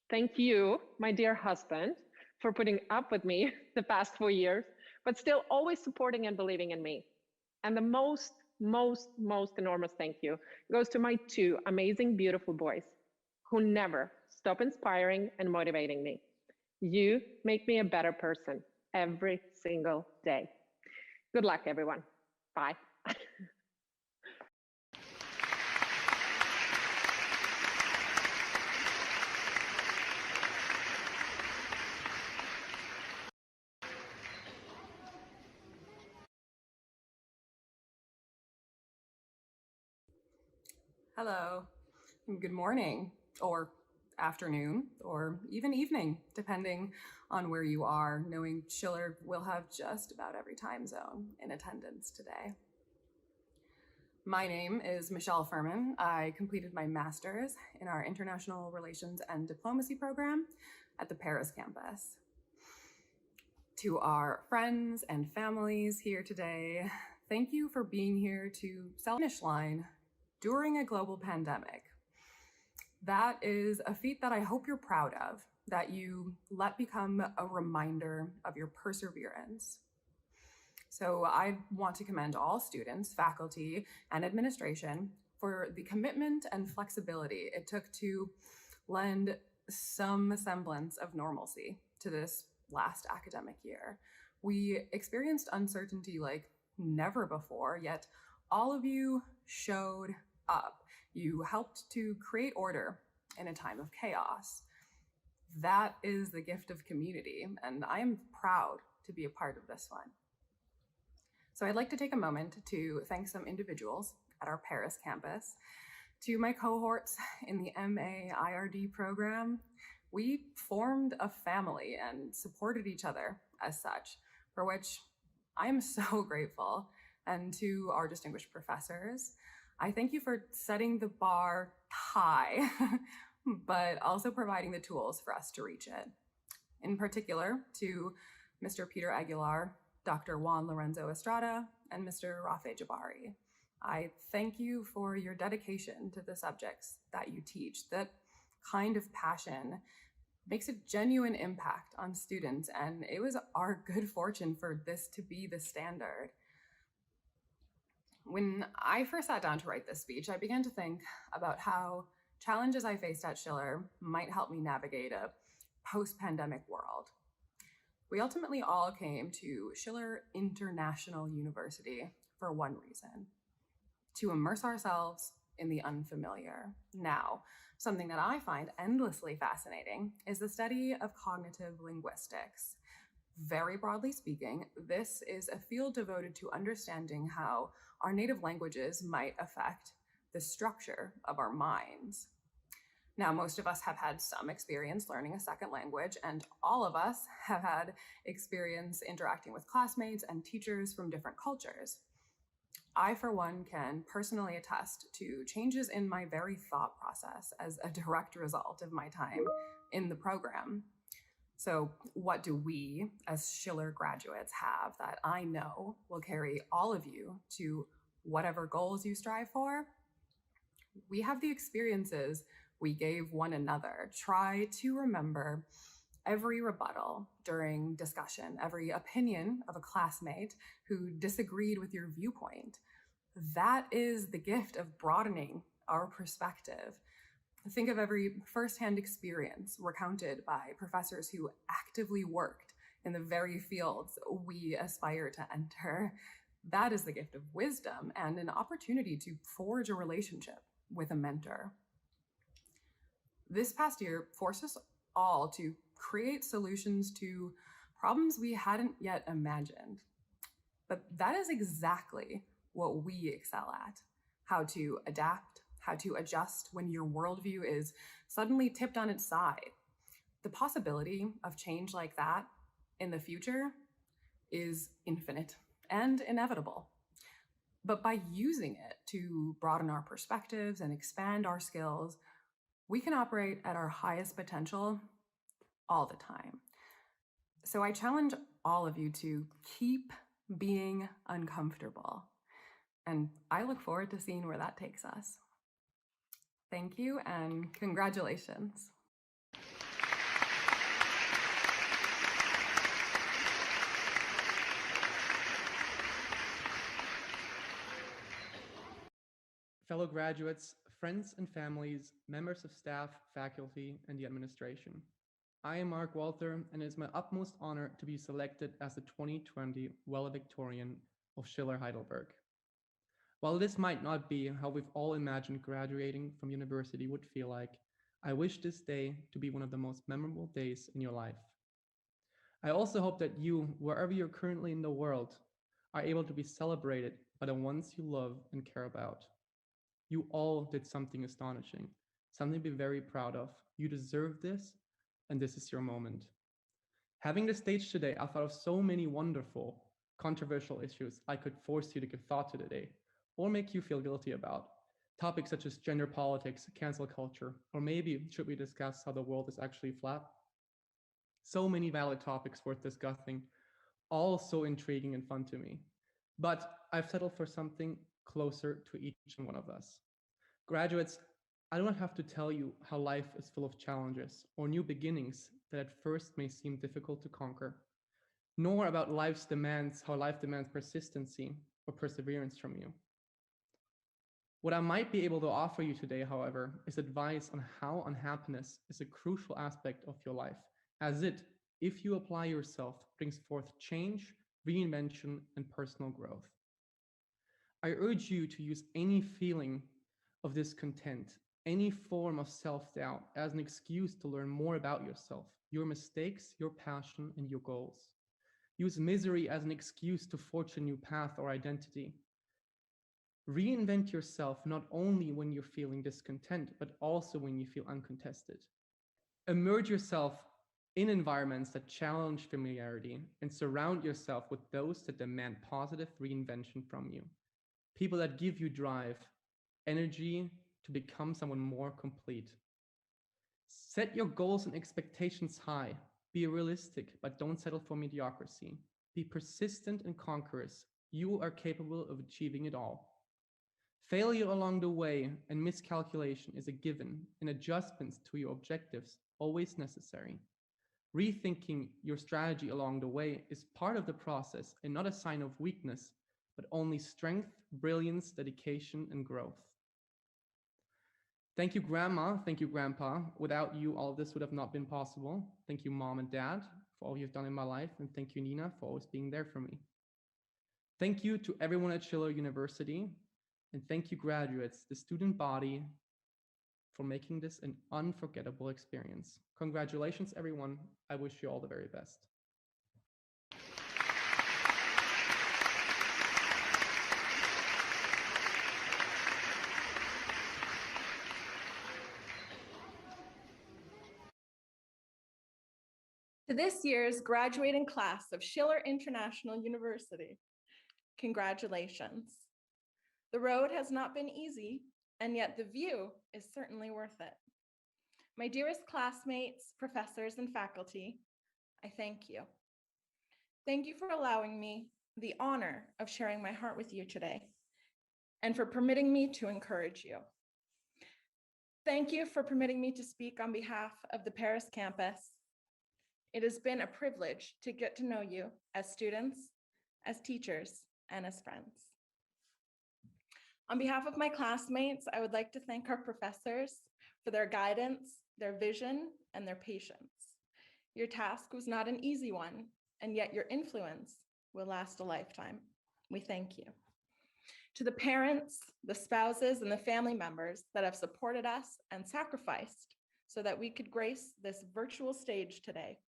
Thank you, my dear husband, for putting up with me the past 4 years, but still always supporting and believing in me. And the most enormous thank you goes to my 2 amazing, beautiful boys who never stop inspiring and motivating me. You make me a better person every single day. Good luck, everyone. Bye. Hello, and good morning, or afternoon, or even evening, depending on where you are, knowing Schiller will have just about every time zone in attendance today. My name is Michelle Furman. I completed my master's in our International Relations and Diplomacy program at the Paris campus. To our friends and families here today, thank you for being here to celebrate the finish line during a global pandemic. That is a feat that I hope you're proud of, that you let become a reminder of your perseverance. So I want to commend all students, faculty, and administration for the commitment and flexibility it took to lend some semblance of normalcy to this last academic year. We experienced uncertainty like never before, yet all of you showed up. You helped to create order in a time of chaos. That is the gift of community, and I am proud to be a part of this one. So I'd like to take a moment to thank some individuals at our Paris campus. To my cohorts in the MA IRD program, we formed a family and supported each other as such, for which I am so grateful. And to our distinguished professors, I thank you for setting the bar high, but also providing the tools for us to reach it. In particular, to Mr. Peter Aguilar, Dr. Juan Lorenzo Estrada, and Mr. Rafe Jabari. I thank you for your dedication to the subjects that you teach. That kind of passion makes a genuine impact on students, and it was our good fortune for this to be the standard. When I first sat down to write this speech, I began to think about how challenges I faced at Schiller might help me navigate a post-pandemic world. We ultimately all came to Schiller International University for one reason: to immerse ourselves in the unfamiliar. Now, something that I find endlessly fascinating is the study of cognitive linguistics. Very broadly speaking, this is a field devoted to understanding how our native languages might affect the structure of our minds. Now, most of us have had some experience learning a second language, and all of us have had experience interacting with classmates and teachers from different cultures. I, for one, can personally attest to changes in my very thought process as a direct result of my time in the program. So what do we, as Schiller graduates, have that I know will carry all of you to whatever goals you strive for? We have the experiences we gave one another. Try to remember every rebuttal during discussion, every opinion of a classmate who disagreed with your viewpoint. That is the gift of broadening our perspective. Think of every firsthand experience recounted by professors who actively worked in the very fields we aspire to enter. That is the gift of wisdom and an opportunity to forge a relationship with a mentor. This past year forced us all to create solutions to problems we hadn't yet imagined. But that is exactly what we excel at: how to adapt, how to adjust when your worldview is suddenly tipped on its side. The possibility of change like that in the future is infinite and inevitable. But by using it to broaden our perspectives and expand our skills, we can operate at our highest potential all the time. So I challenge all of you to keep being uncomfortable. And I look forward to seeing where that takes us. Thank you and congratulations. Fellow graduates, friends and families, members of staff, faculty, and the administration. I am Mark Walter, and it is my utmost honor to be selected as the 2020 valedictorian of Schiller Heidelberg. While this might not be how we've all imagined graduating from university would feel like, I wish this day to be one of the most memorable days in your life. I also hope that you, wherever you're currently in the world, are able to be celebrated by the ones you love and care about. You all did something astonishing. something to be very proud of. You deserve this, and this is your moment. Having the stage today, I thought of so many wonderful, controversial issues I could force you to give thought to today, or make you feel guilty about. Topics such as gender politics, cancel culture, or maybe should we discuss how the world is actually flat? So many valid topics worth discussing, all so intriguing and fun to me. But I've settled for something closer to each and one of us. Graduates, I don't have to tell you how life is full of challenges or new beginnings that at first may seem difficult to conquer, nor about life's demands, how life demands persistency or perseverance from you. What I might be able to offer you today, however, is advice on how unhappiness is a crucial aspect of your life, as it, if you apply yourself, brings forth change, reinvention, and personal growth. I urge you to use any feeling of discontent, any form of self-doubt as an excuse to learn more about yourself, your mistakes, your passion, and your goals. Use misery as an excuse to forge a new path or identity. Reinvent yourself not only when you're feeling discontent, but also when you feel uncontested. Immerse yourself in environments that challenge familiarity and surround yourself with those that demand positive reinvention from you. People that give you drive, energy to become someone more complete. Set your goals and expectations high. Be realistic, but don't settle for mediocrity. Be persistent and conquerous. You are capable of achieving it all. Failure along the way and miscalculation is a given, and adjustments to your objectives always necessary. Rethinking your strategy along the way is part of the process and not a sign of weakness, but only strength, brilliance, dedication, and growth. Thank you, Grandma. Thank you, Grandpa. Without you, all of this would have not been possible. Thank you, Mom and Dad, for all you've done in my life. And thank you, Nina, for always being there for me. Thank you to everyone at Schiller University. And thank you, graduates, the student body, for making this an unforgettable experience. Congratulations, everyone. I wish you all the very best. To this year's graduating class of Schiller International University, congratulations. The road has not been easy, and yet the view is certainly worth it. My dearest classmates, professors, and faculty, I thank you. Thank you for allowing me the honor of sharing my heart with you today, and for permitting me to encourage you. Thank you for permitting me to speak on behalf of the Paris campus. It has been a privilege to get to know you as students, as teachers, and as friends. On behalf of my classmates, I would like to thank our professors for their guidance, their vision, and their patience. Your task was not an easy one, and yet your influence will last a lifetime. We thank you. To the parents, the spouses, and the family members that have supported us and sacrificed so that we could grace this virtual stage today,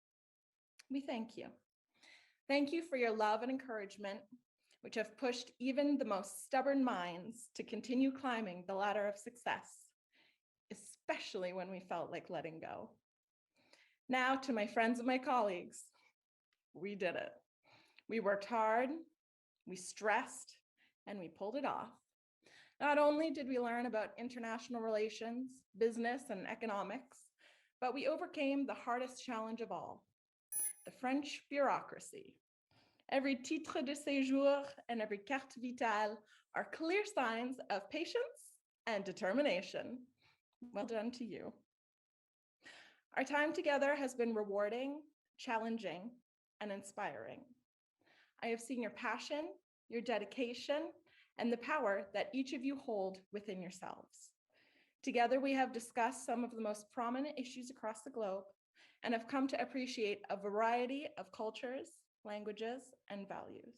we thank you. Thank you for your love and encouragement, which have pushed even the most stubborn minds to continue climbing the ladder of success, especially when we felt like letting go. Now to my friends and my colleagues, we did it. We worked hard, we stressed, and we pulled it off. Not only did we learn about international relations, business, and economics, but we overcame the hardest challenge of all, the French bureaucracy. Every titre de séjour and every carte vitale are clear signs of patience and determination. Well done to you. Our time together has been rewarding, challenging, and inspiring. I have seen your passion, your dedication, and the power that each of you hold within yourselves. Together, we have discussed some of the most prominent issues across the globe and have come to appreciate a variety of cultures, languages, and values.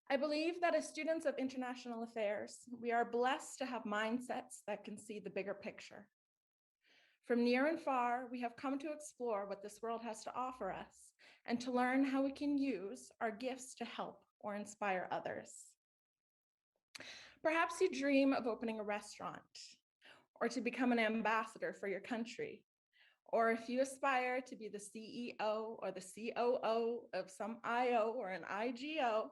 I believe that as students of international affairs, we are blessed to have mindsets that can see the bigger picture. From near and far, we have come to explore what this world has to offer us and to learn how we can use our gifts to help or inspire others. Perhaps you dream of opening a restaurant or to become an ambassador for your country, or if you aspire to be the CEO or the COO of some IO or an IGO,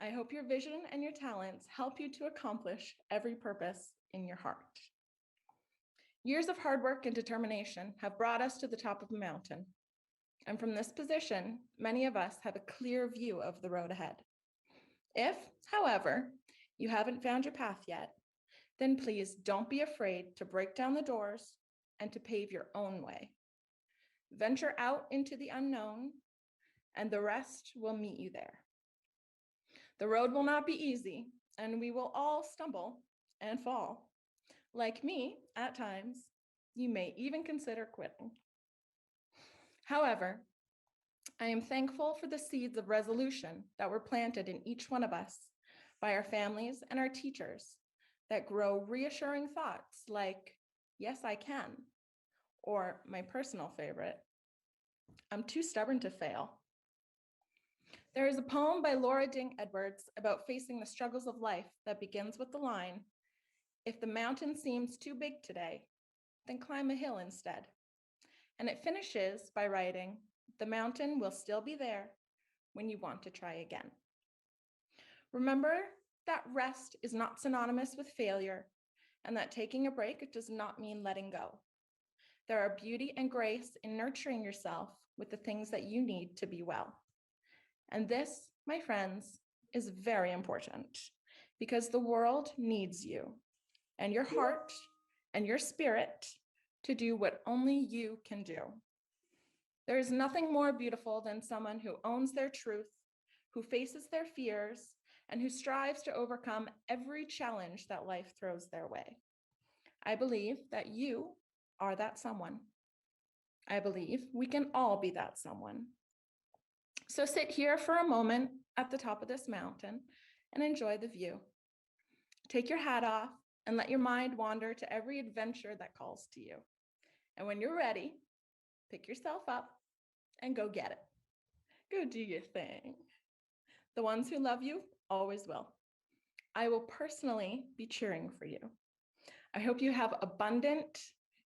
I hope your vision and your talents help you to accomplish every purpose in your heart. Years of hard work and determination have brought us to the top of the mountain. And from this position, many of us have a clear view of the road ahead. If, however, you haven't found your path yet, then please don't be afraid to break down the doors and to pave your own way. Venture out into the unknown, and the rest will meet you there. The road will not be easy, and we will all stumble and fall. Like me, at times, you may even consider quitting. However, I am thankful for the seeds of resolution that were planted in each one of us by our families and our teachers that grow reassuring thoughts like, yes, I can, or my personal favorite, I'm too stubborn to fail. There is a poem by Laura Ding Edwards about facing the struggles of life that begins with the line, if the mountain seems too big today, then climb a hill instead. And it finishes by writing, the mountain will still be there when you want to try again. Remember that rest is not synonymous with failure, and that taking a break does not mean letting go. There are beauty and grace in nurturing yourself with the things that you need to be well. And this, my friends, is very important because the world needs you and your heart and your spirit to do what only you can do. There is nothing more beautiful than someone who owns their truth, who faces their fears, and who strives to overcome every challenge that life throws their way. I believe that you are that someone. I believe we can all be that someone. So sit here for a moment at the top of this mountain and enjoy the view. Take your hat off and let your mind wander to every adventure that calls to you. And when you're ready, pick yourself up and go get it. Go do your thing. The ones who love you always will. I will personally be cheering for you. I hope you have abundant,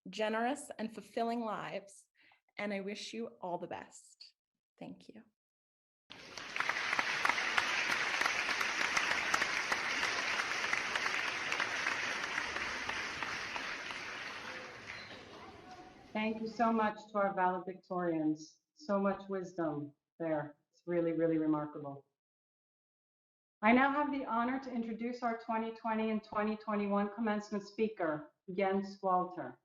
generous, and fulfilling lives, and I wish you all the best. Thank you. Thank you so much to our valedictorians. So much wisdom there. It's really, really remarkable. I now have the honor to introduce our 2020 and 2021 commencement speaker, Jens Walter.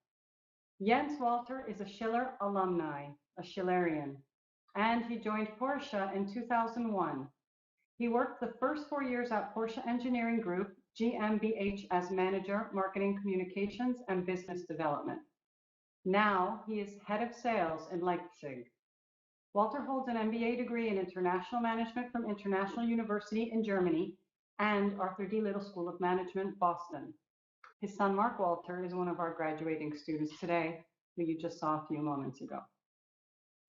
Jens Walter is a Schiller alumni, a Schillerian, and he joined Porsche in 2001. He worked the first 4 years at Porsche Engineering Group, GmbH, as manager, marketing communications, and business development. Now he is head of sales in Leipzig. Walter holds an MBA degree in international management from International University in Germany and Arthur D. Little School of Management, Boston. His son, Mark Walter, is one of our graduating students today, who you just saw a few moments ago.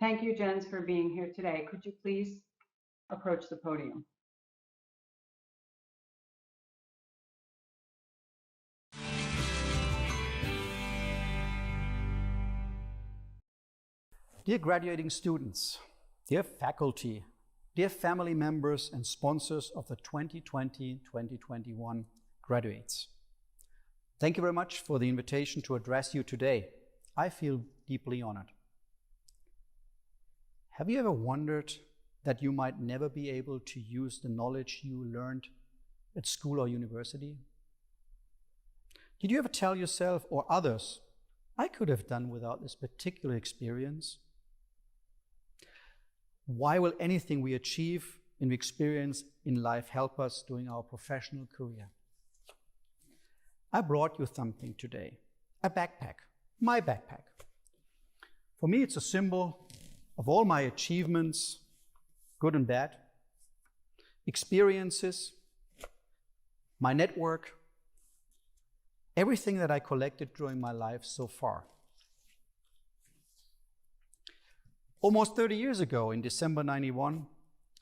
Thank you, Jens, for being here today. Could you please approach the podium? Dear graduating students, dear faculty, dear family members and sponsors of the 2020-2021 graduates, thank you very much for the invitation to address you today. I feel deeply honored. Have you ever wondered that you might never be able to use the knowledge you learned at school or university? Did you ever tell yourself or others, I could have done without this particular experience? Why will anything we achieve and we experience in life help us during our professional career? I brought you something today, a backpack, my backpack. For me, it's a symbol of all my achievements, good and bad, experiences, my network, everything that I collected during my life so far. Almost 30 years ago, in December 91,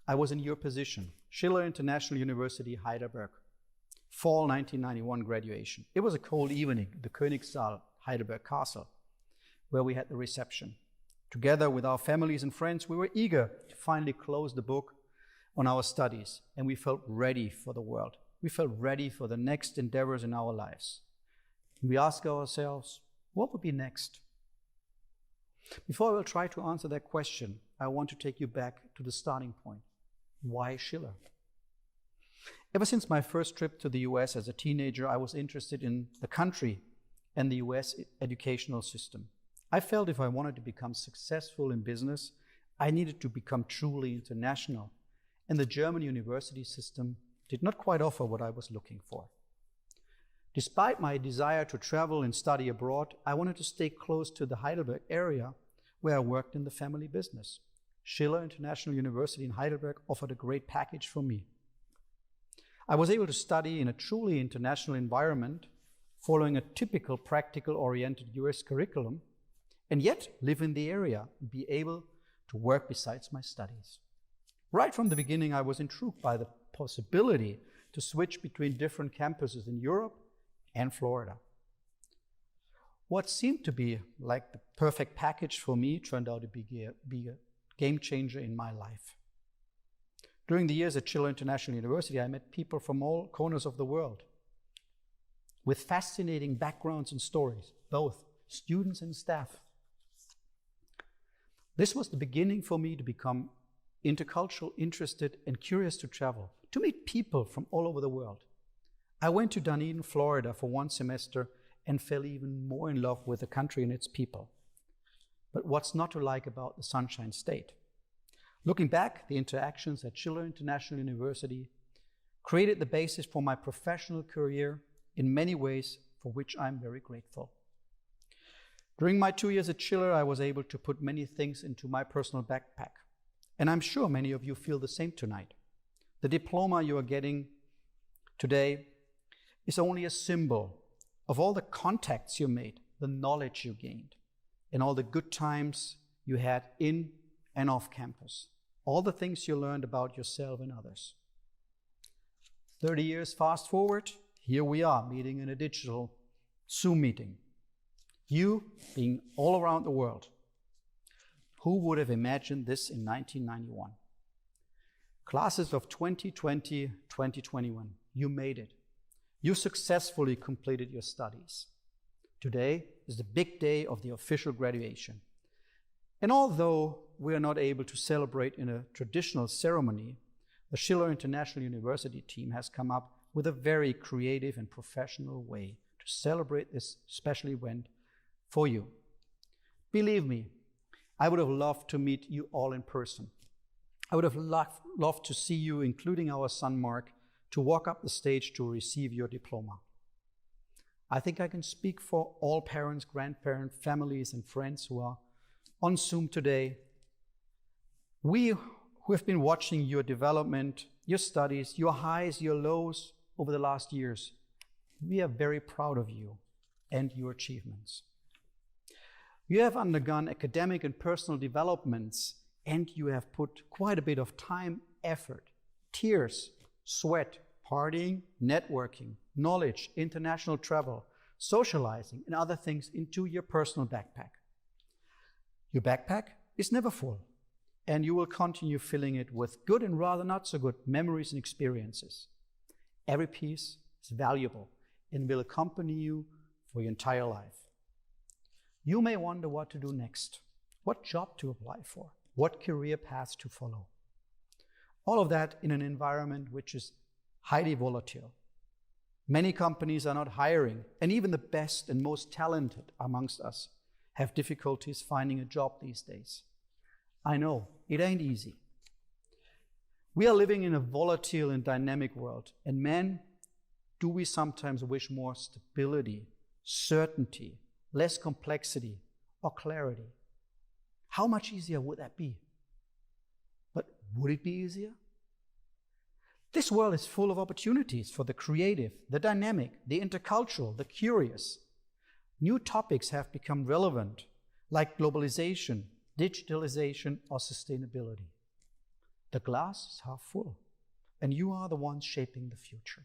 I was in your position, Schiller International University, Heidelberg, fall 1991 graduation. It was a cold evening at the Königssaal, Heidelberg Castle, where we had the reception. Together with our families and friends, we were eager to finally close the book on our studies, and we felt ready for the world. We felt ready for the next endeavors in our lives. And we asked ourselves, what would be next? Before I will try to answer that question, I want to take you back to the starting point. Why Schiller? Ever since my first trip to the US as a teenager, I was interested in the country and the US educational system. I felt if I wanted to become successful in business, I needed to become truly international, and the German university system did not quite offer what I was looking for. Despite my desire to travel and study abroad, I wanted to stay close to the Heidelberg area where I worked in the family business. Schiller International University in Heidelberg offered a great package for me. I was able to study in a truly international environment, following a typical practical-oriented US curriculum, and yet live in the area and be able to work besides my studies. Right from the beginning, I was intrigued by the possibility to switch between different campuses in Europe and Florida. What seemed to be like the perfect package for me turned out to be a game changer in my life. During the years at Schiller International University, I met people from all corners of the world with fascinating backgrounds and stories, both students and staff. This was the beginning for me to become intercultural, interested, and curious to travel, to meet people from all over the world. I went to Dunedin, Florida for one semester and fell even more in love with the country and its people. But what's not to like about the Sunshine State? Looking back, the interactions at Schiller International University created the basis for my professional career in many ways, for which I'm very grateful. During my 2 years at Schiller, I was able to put many things into my personal backpack. And I'm sure many of you feel the same tonight. The diploma you are getting today is only a symbol of all the contacts you made, the knowledge you gained, and all the good times you had in and off campus, all the things you learned about yourself and others. 30 years fast forward, here we are meeting in a digital Zoom meeting. You being all around the world. Who would have imagined this in 1991? Classes of 2020, 2021, you made it. You successfully completed your studies. Today is the big day of the official graduation. And although we are not able to celebrate in a traditional ceremony, the Schiller International University team has come up with a very creative and professional way to celebrate this special event for you. Believe me, I would have loved to meet you all in person. I would have loved to see you, including our son Mark, to walk up the stage to receive your diploma. I think I can speak for all parents, grandparents, families, and friends who are on Zoom today. We who have been watching your development, your studies, your highs, your lows over the last years, we are very proud of you and your achievements. You have undergone academic and personal developments, and you have put quite a bit of time, effort, tears, sweat, partying, networking, knowledge, international travel, socializing, and other things into your personal backpack. Your backpack is never full, and you will continue filling it with good and rather not so good memories and experiences. Every piece is valuable and will accompany you for your entire life. You may wonder what to do next, what job to apply for, what career path to follow. All of that in an environment which is highly volatile. Many companies are not hiring, and even the best and most talented amongst us have difficulties finding a job these days. I know, it ain't easy. We are living in a volatile and dynamic world, and man, do we sometimes wish more stability, certainty, less complexity, or clarity. How much easier would that be? But would it be easier? This world is full of opportunities for the creative, the dynamic, the intercultural, the curious. New topics have become relevant, like globalization, digitalization, or sustainability. The glass is half full, and you are the ones shaping the future.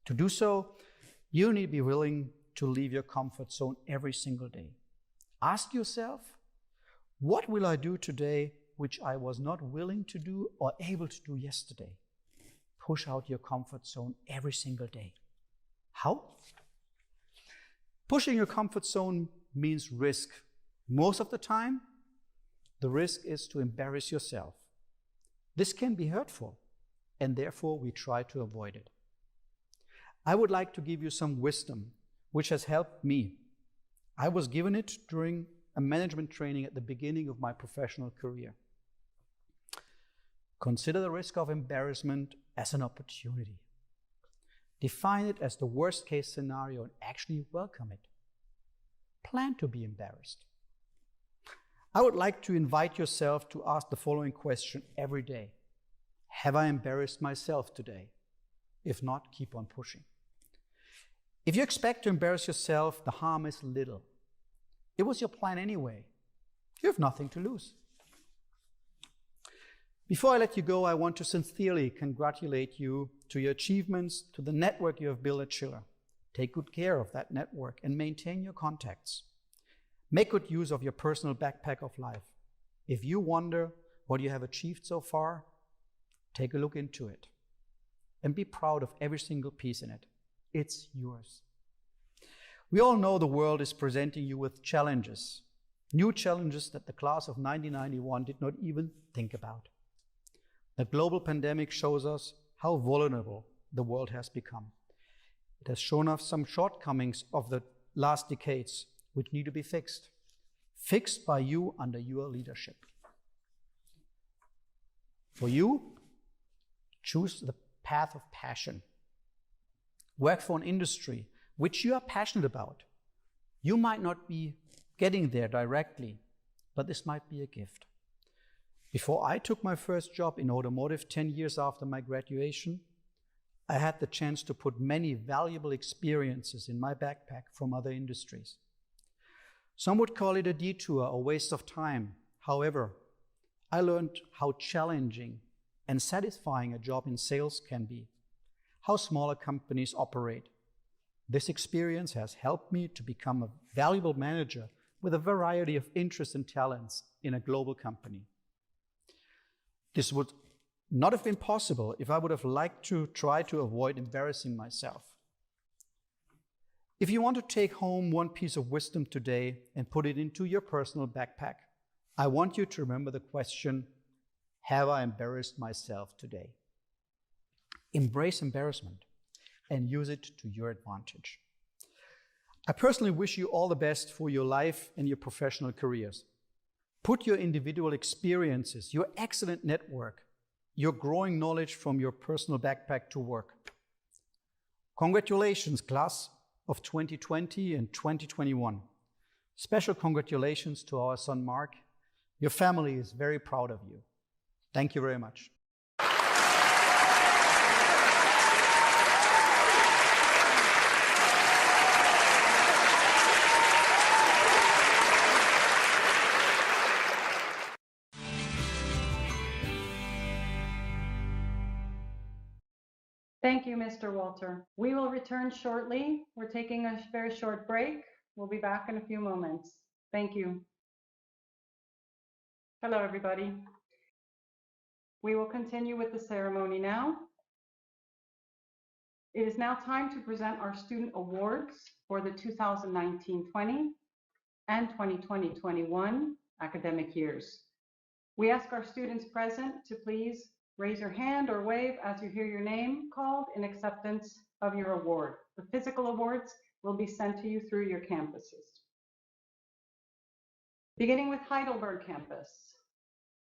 To do so, you need to be willing to leave your comfort zone every single day. Ask yourself, what will I do today which I was not willing to do or able to do yesterday? Push out your comfort zone every single day. How? Pushing your comfort zone means risk. Most of the time, the risk is to embarrass yourself. This can be hurtful, and therefore we try to avoid it. I would like to give you some wisdom, which has helped me. I was given it during a management training at the beginning of my professional career. Consider the risk of embarrassment as an opportunity. Define it as the worst case scenario and actually welcome it. Plan to be embarrassed. I would like to invite yourself to ask the following question every day. Have I embarrassed myself today? If not, keep on pushing. If you expect to embarrass yourself, the harm is little. It was your plan anyway. You have nothing to lose. Before I let you go, I want to sincerely congratulate you to your achievements, to the network you have built at Schiller. Take good care of that network and maintain your contacts. Make good use of your personal backpack of life. If you wonder what you have achieved so far, take a look into it and be proud of every single piece in it. It's yours. We all know the world is presenting you with challenges, new challenges that the class of 1991 did not even think about. The global pandemic shows us how vulnerable the world has become. It has shown us some shortcomings of the last decades, which need to be fixed by you under your leadership. For you, choose the path of passion. Work for an industry which you are passionate about. You might not be getting there directly, but this might be a gift. Before I took my first job in automotive 10 years after my graduation, I had the chance to put many valuable experiences in my backpack from other industries. Some would call it a detour or waste of time. However, I learned how challenging and satisfying a job in sales can be, how smaller companies operate. This experience has helped me to become a valuable manager with a variety of interests and talents in a global company. This would not have been possible if I would have liked to try to avoid embarrassing myself. If you want to take home one piece of wisdom today and put it into your personal backpack, I want you to remember the question, have I embarrassed myself today? Embrace embarrassment and use it to your advantage. I personally wish you all the best for your life and your professional careers. Put your individual experiences, your excellent network, your growing knowledge from your personal backpack to work. Congratulations, class of 2020 and 2021. Special congratulations to our son, Mark. Your family is very proud of you. Thank you very much. Thank you, Mr. Walter. We will return shortly. We're taking a very short break. We'll be back in a few moments. Thank you. Hello, everybody. We will continue with the ceremony now. It is now time to present our student awards for the 2019-20 and 2020-21 academic years. We ask our students present to please raise your hand or wave as you hear your name called in acceptance of your award. The physical awards will be sent to you through your campuses. Beginning with Heidelberg campus,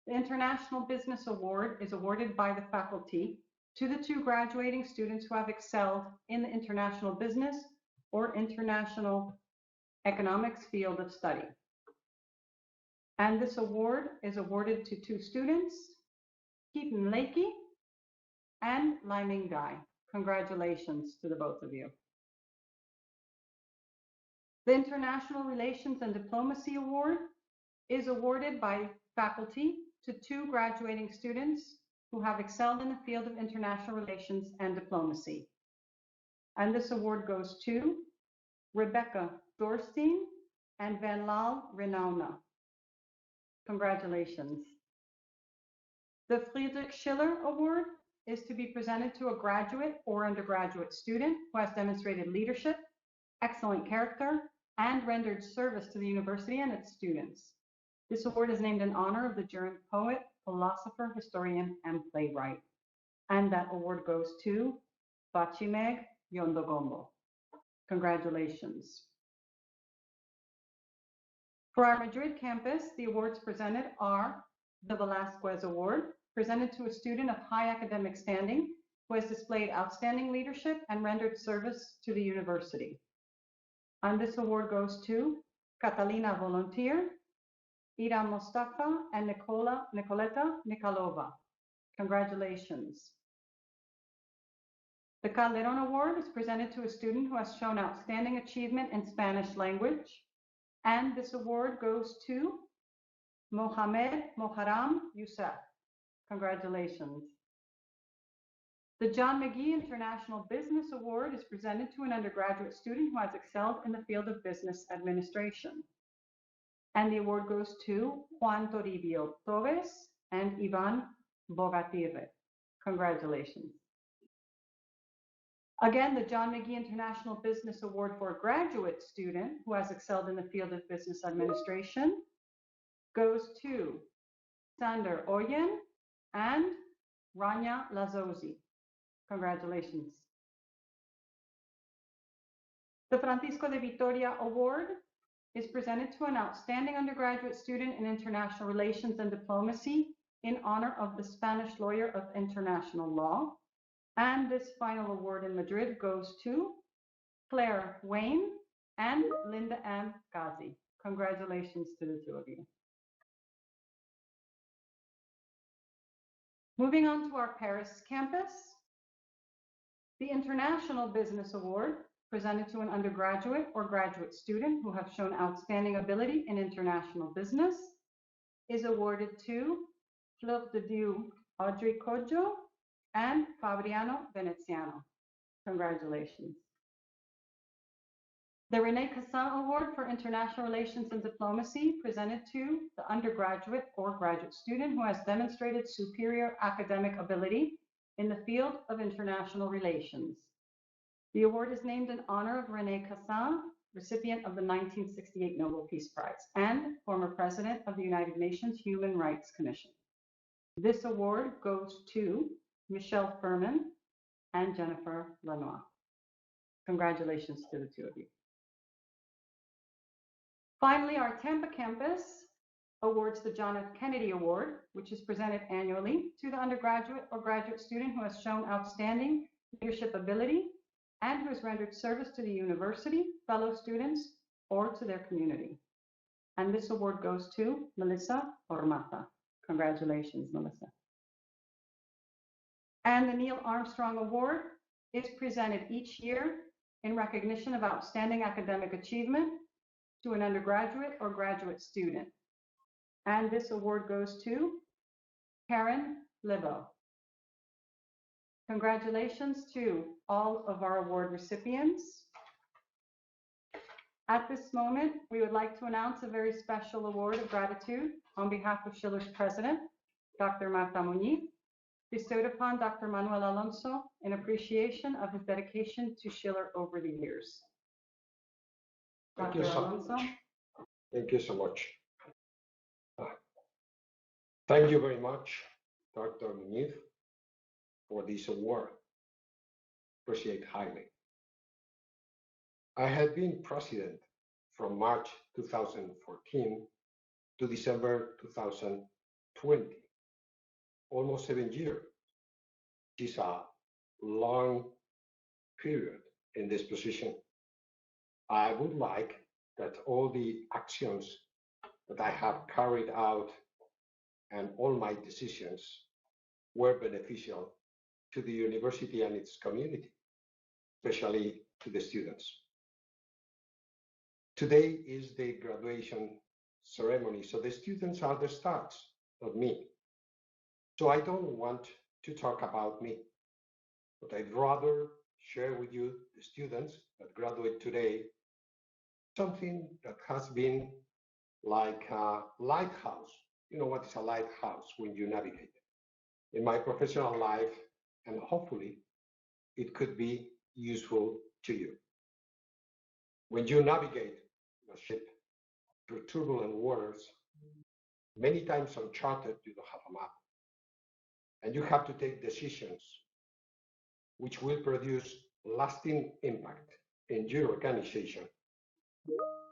the International Business Award is awarded by the faculty to the two graduating students who have excelled in the international business or international economics field of study. And this award is awarded to two students, Keaton Lakey and Liming Guy. Congratulations to the both of you. The International Relations and Diplomacy Award is awarded by faculty to two graduating students who have excelled in the field of international relations and diplomacy. And this award goes to Rebecca Dorstein and Van Laal Renauna. Congratulations. The Friedrich Schiller Award is to be presented to a graduate or undergraduate student who has demonstrated leadership, excellent character, and rendered service to the university and its students. This award is named in honor of the German poet, philosopher, historian, and playwright. And that award goes to Bachimeg Yondogombo. Congratulations. For our Madrid campus, the awards presented are the Velázquez Award, presented to a student of high academic standing who has displayed outstanding leadership and rendered service to the university. And this award goes to Catalina Volunteer, Ida Mostafa, and Nicoleta Nikolova. Congratulations. The Calderon Award is presented to a student who has shown outstanding achievement in Spanish language. And this award goes to Mohamed Moharam Youssef. Congratulations. The John McGee International Business Award is presented to an undergraduate student who has excelled in the field of business administration. And the award goes to Juan Toribio Torres and Ivan Bogatire. Congratulations. Again, the John McGee International Business Award for a graduate student who has excelled in the field of business administration goes to Sander Oyen and Rania Lazozi. Congratulations. The Francisco de Vitoria Award is presented to an outstanding undergraduate student in international relations and diplomacy in honor of the Spanish lawyer of international law. And this final award in Madrid goes to Claire Wayne and Linda M. Ghazi. Congratulations to the two of you. Moving on to our Paris campus, the International Business Award, presented to an undergraduate or graduate student who have shown outstanding ability in international business, is awarded to Fleur de Dieu Audrey Coggio and Fabriano Veneziano. Congratulations. The René Cassin Award for International Relations and Diplomacy, presented to the undergraduate or graduate student who has demonstrated superior academic ability in the field of international relations. The award is named in honor of René Cassin, recipient of the 1968 Nobel Peace Prize and former president of the United Nations Human Rights Commission. This award goes to Michelle Furman and Jennifer Lenoir. Congratulations to the two of you. Finally, our Tampa campus awards the John F. Kennedy Award, which is presented annually to the undergraduate or graduate student who has shown outstanding leadership ability and who has rendered service to the university, fellow students, or to their community. And this award goes to Melissa Ormata. Congratulations, Melissa. And the Neil Armstrong Award is presented each year in recognition of outstanding academic achievement to an undergraduate or graduate student. And this award goes to Karen Libo. Congratulations to all of our award recipients. At this moment, we would like to announce a very special award of gratitude on behalf of Schiller's president, Dr. Marta Muñiz, bestowed upon Dr. Manuel Alonso in appreciation of his dedication to Schiller over the years. Thank you so much. Thank you so much. Thank you very much, Dr. Muñiz, for this award. Appreciate highly. I had been president from March 2014 to December 2020, almost 7 years. This is a long period in this position. I would like that all the actions that I have carried out and all my decisions were beneficial to the university and its community, especially to the students. Today is the graduation ceremony, so the students are the stars, not me. So I don't want to talk about me, but I'd rather share with you, the students that graduate today, something that has been like a lighthouse. You know what is a lighthouse when you navigate in my professional life, and hopefully it could be useful to you. When you navigate a ship through turbulent waters, many times uncharted, you don't have a map, and you have to take decisions which will produce lasting impact in your organization.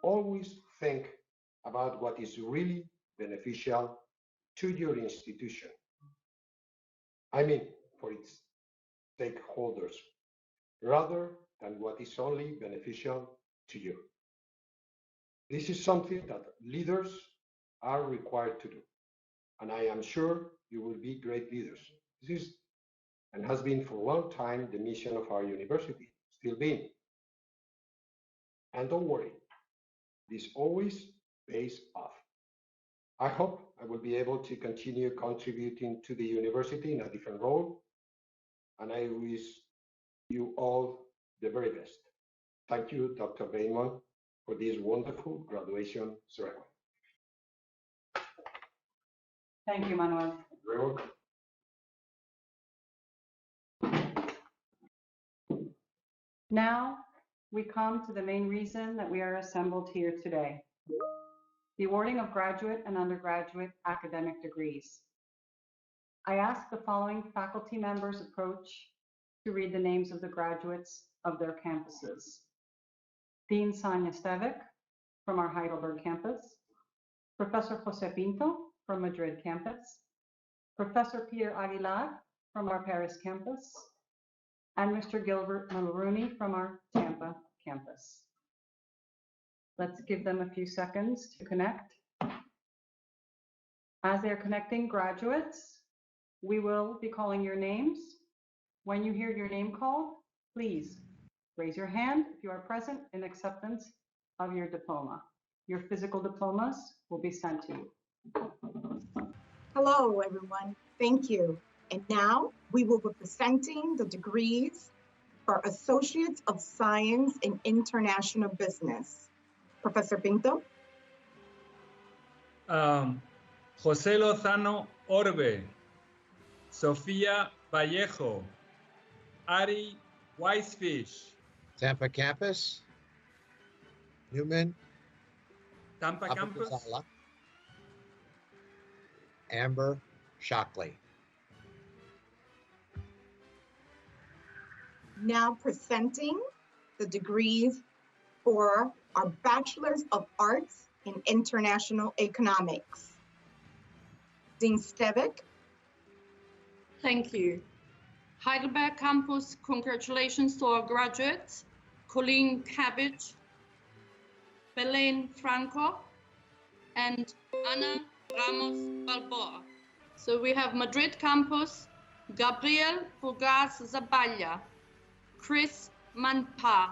Always think about what is really beneficial to your institution. I mean, for its stakeholders, rather than what is only beneficial to you. This is something that leaders are required to do, and I am sure you will be great leaders. This is and has been for a long time the mission of our university, still being. And don't worry, this always pays off. I hope I will be able to continue contributing to the university in a different role, and I wish you all the very best. Thank you, Dr. Bateman, for this wonderful graduation ceremony. Thank you, Manuel. You're very welcome. Now we come to the main reason that we are assembled here today, the awarding of graduate and undergraduate academic degrees. I ask the following faculty members approach to read the names of the graduates of their campuses. Dean Sonia Stevic from our Heidelberg campus, Professor Jose Pinto from Madrid campus, Professor Peter Aguilar from our Paris campus, and Mr. Gilbert Mulrooney from our Tampa campus. Let's give them a few seconds to connect. As they're connecting, graduates, we will be calling your names. When you hear your name called, please raise your hand if you are present in acceptance of your diploma. Your physical diplomas will be sent to you. Hello, everyone. Thank you. And now we will be presenting the degrees for Associates of Science in International Business. Professor Pinto. José Lozano Orbe, Sofía Vallejo, Ari Weisfish. Tampa campus, Newman. Tampa campus, Abdulzala, Amber Shockley. Now presenting the degrees for our Bachelors of Arts in International Economics. Dean Stevic. Thank you. Heidelberg campus, congratulations to our graduates, Colleen Cabbage, Belen Franco, and Ana Ramos Balboa. So we have Madrid campus, Gabriel Burgas Zaballa, Chris Manpa.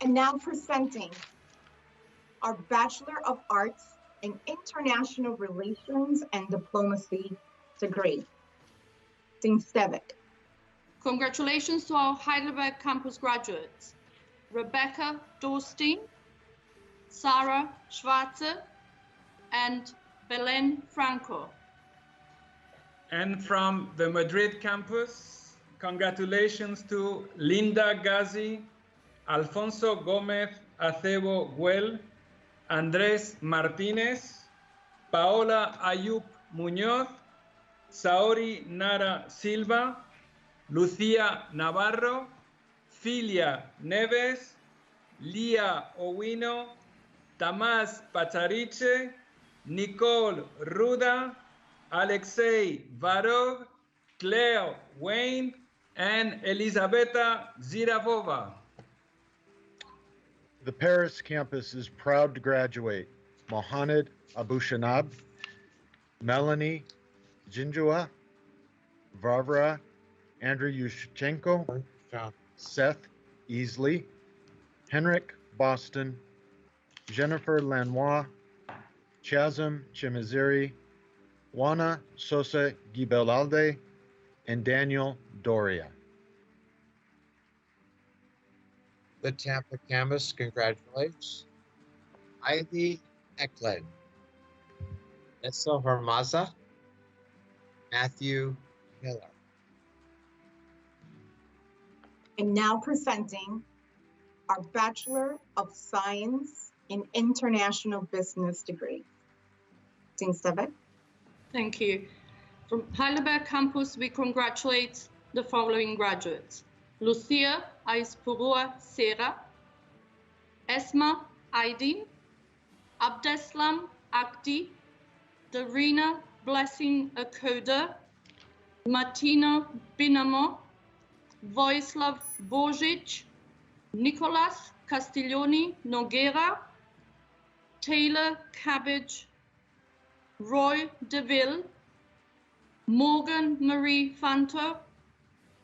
And now presenting our Bachelor of Arts in International Relations and Diplomacy degree. Dean Stevic. Congratulations to our Heidelberg campus graduates, Rebecca Dorstein, Sarah Schwarze, and Belen Franco. And from the Madrid campus, congratulations to Linda Gazi, Alfonso Gómez Acebo Güell, Andrés Martínez, Paola Ayub Muñoz, Saori Nara Silva, Lucía Navarro, Filia Neves, Lía Owino, Tamás Pachariche, Nicole Ruda, Alexei Varog, Claire Wayne, and Elisabetta Ziravova. The Paris campus is proud to graduate Mohamed Abushanab, Melanie Jinjua, Varvara Andreyushchenko, Seth Easley, Henrik Boston, Jennifer Lanois, Chazem Chimiziri, Juana Sosa Gibelalde, and Daniel Doria. The Tampa campus congratulates Heidi Eklund, Nessa Hormaza, Matthew Miller. And now presenting our Bachelor of Science in International Business degree. Dean Stevick. Thank you. From Heidelberg campus, we congratulate the following graduates: Lucia Aispurua Sera, Esma Aydin, Abdeslam Akdi, Darina Blessing Akoda, Martina Binamo, Vojislav Božić, Nicolas Castiglioni Noguera, Taylor Cabbage, Roy DeVille, Morgan Marie Fanto,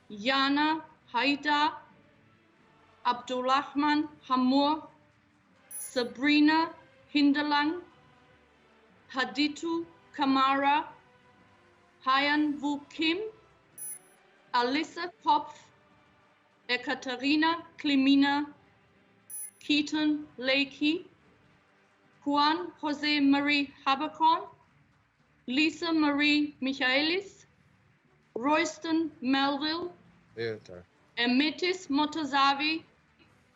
Jana Haida, Abdulrahman Hamur, Sabrina Hinderlang, Haditu Kamara, Hyan Vu Kim, Alyssa Kopf, Ekaterina Klimina, Keaton Lakey, Juan Jose Marie Haberkorn, Lisa Marie Michaelis, Royston Melville, Theater. Emitis Motazavi,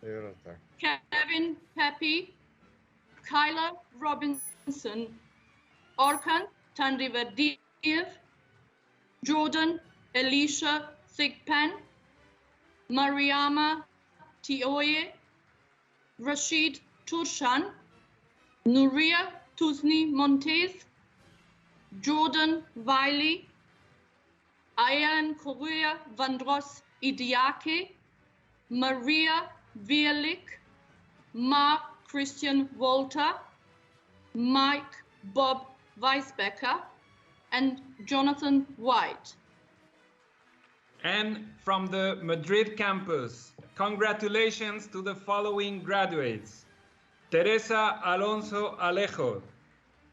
Theater. Kevin Pepe, Kyla Robinson, Orkan Tanriverdiev, Jordan Elisha Thigpen, Mariama Tioye, Rashid Turshan, Nuria Tuzni Montez, Jordan Wiley, Ayan Korea Vandros Idiake, Maria Vierlich, Mark Christian Walter, Mike Bob Weisbecker, and Jonathan White. And from the Madrid campus, congratulations to the following graduates: Teresa Alonso Alejo,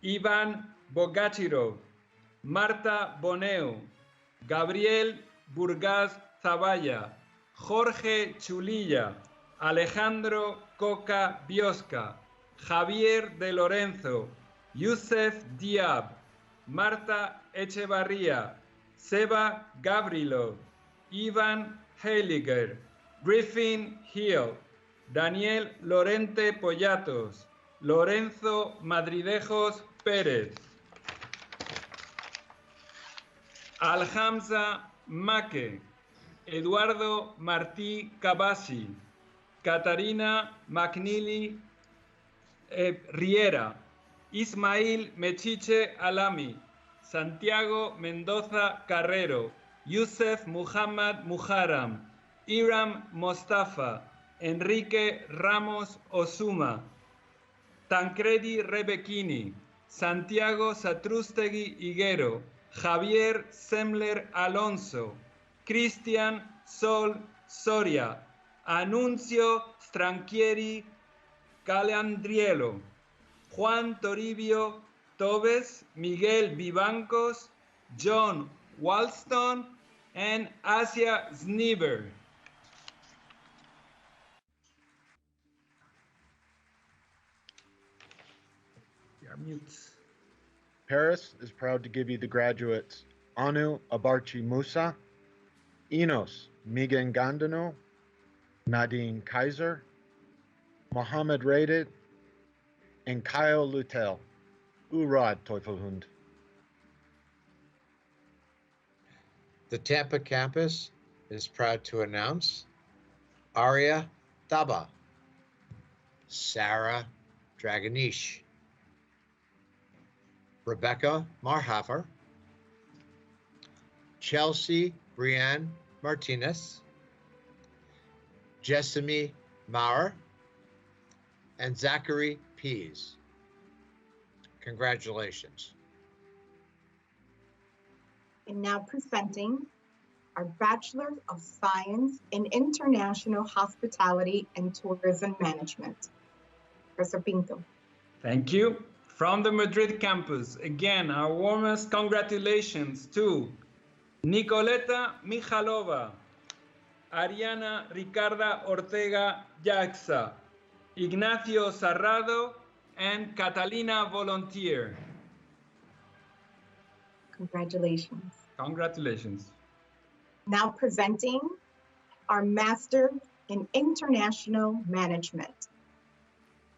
Ivan Bogachiro, Marta Boneo, Gabriel Burgaz Zavalla, Jorge Chulilla, Alejandro Coca Biosca, Javier de Lorenzo, Youssef Diab, Marta Echevarría, Seba Gavrilo, Ivan Heiliger, Griffin Hill, Daniel Lorente Pollatos, Lorenzo Madridejos Pérez, Alhamza Maque, Eduardo Martí Cabasi, Catarina McNeely Riera, Ismail Mechiche Alami, Santiago Mendoza Carrero, Youssef Muhammad Muharram, Iram Mostafa, Enrique Ramos Osuma, Tancredi Rebecchini, Santiago Satrústegui Higuero, Javier Semler Alonso, Cristian Sol Soria, Anuncio Stranchieri Calandrielo, Juan Toribio Tobes, Miguel Vivancos, John Walston, and Asia Snever. You're mute. Paris is proud to give you the graduates Anu Abarchi Musa, Enos Migengandano, Nadine Kaiser, Mohammed Raided, and Kyle Lutel. Urad Teufelhund. The Tampa campus is proud to announce Arya Thaba, Sarah Draganish, Rebecca Marhafer, Chelsea Brianne Martinez, Jessamy Maurer, and Zachary Pease. Congratulations. And now presenting our Bachelor of Science in International Hospitality and Tourism Management. Professor Pinto. Thank you. From the Madrid campus, again, our warmest congratulations to Nicoleta Mijalova, Ariana Ricarda Ortega Jaxa, Ignacio Sarrado, and Catalina Volunteer. Congratulations. Congratulations. Now presenting our Master in International Management.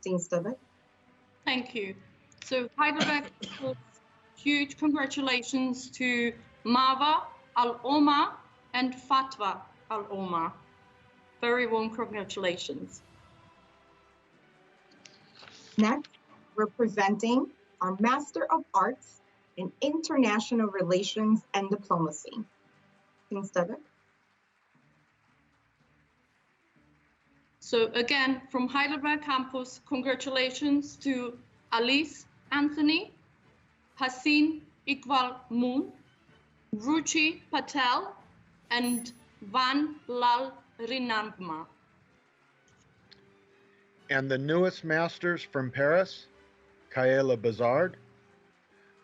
Dean Stovek. Thank you. So Heidelberg, huge congratulations to Marwa Al-Omar and Fatwa Al-Omar. Very warm congratulations. Next, we're presenting our Master of Arts in International Relations and Diplomacy. Dean Stovek. So again, from Heidelberg campus, congratulations to Alice Anthony, Haseen Iqbal Moon, Ruchi Patel, and Van Lal Rinambma. And the newest masters from Paris, Kaela Bazard,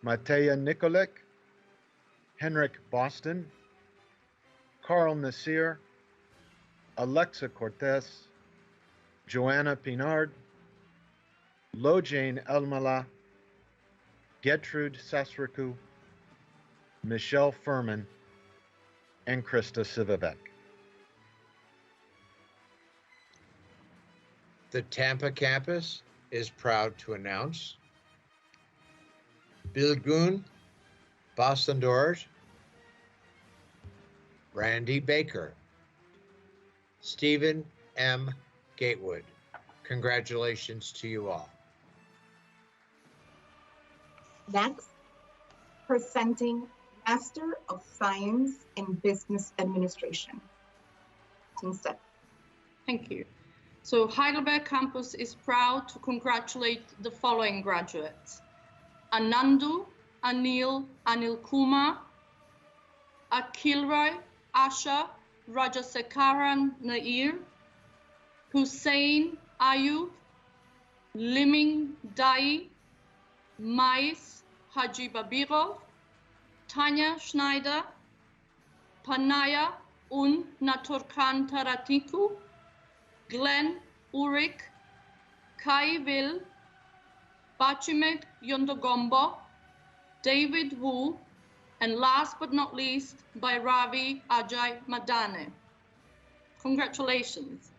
Mateja Nikolic, Henrik Boston, Carl Nasir, Alexa Cortez, Joanna Pinard, Lojane Elmala, Gertrude Sasriku, Michelle Furman, and Krista Sivivek. The Tampa campus is proud to announce Bilgun Bostondors, Randy Baker, Stephen M. Gatewood. Congratulations to you all. Next, presenting Master of Science in Business Administration. Dean Stovek. Thank you. So Heidelberg campus is proud to congratulate the following graduates: Anandu Anil Kumar, Akilroy Asha Rajasekaran Nair, Hussein Ayub, Liming Dai, Mais Haji Babirov, Tanya Schneider, Panaya Un Naturkan Taratiku, Glenn Ulrich, Kai Will, Bachimet Yondogombo, David Wu, and last but not least, by Ravi Ajay Madane. Congratulations.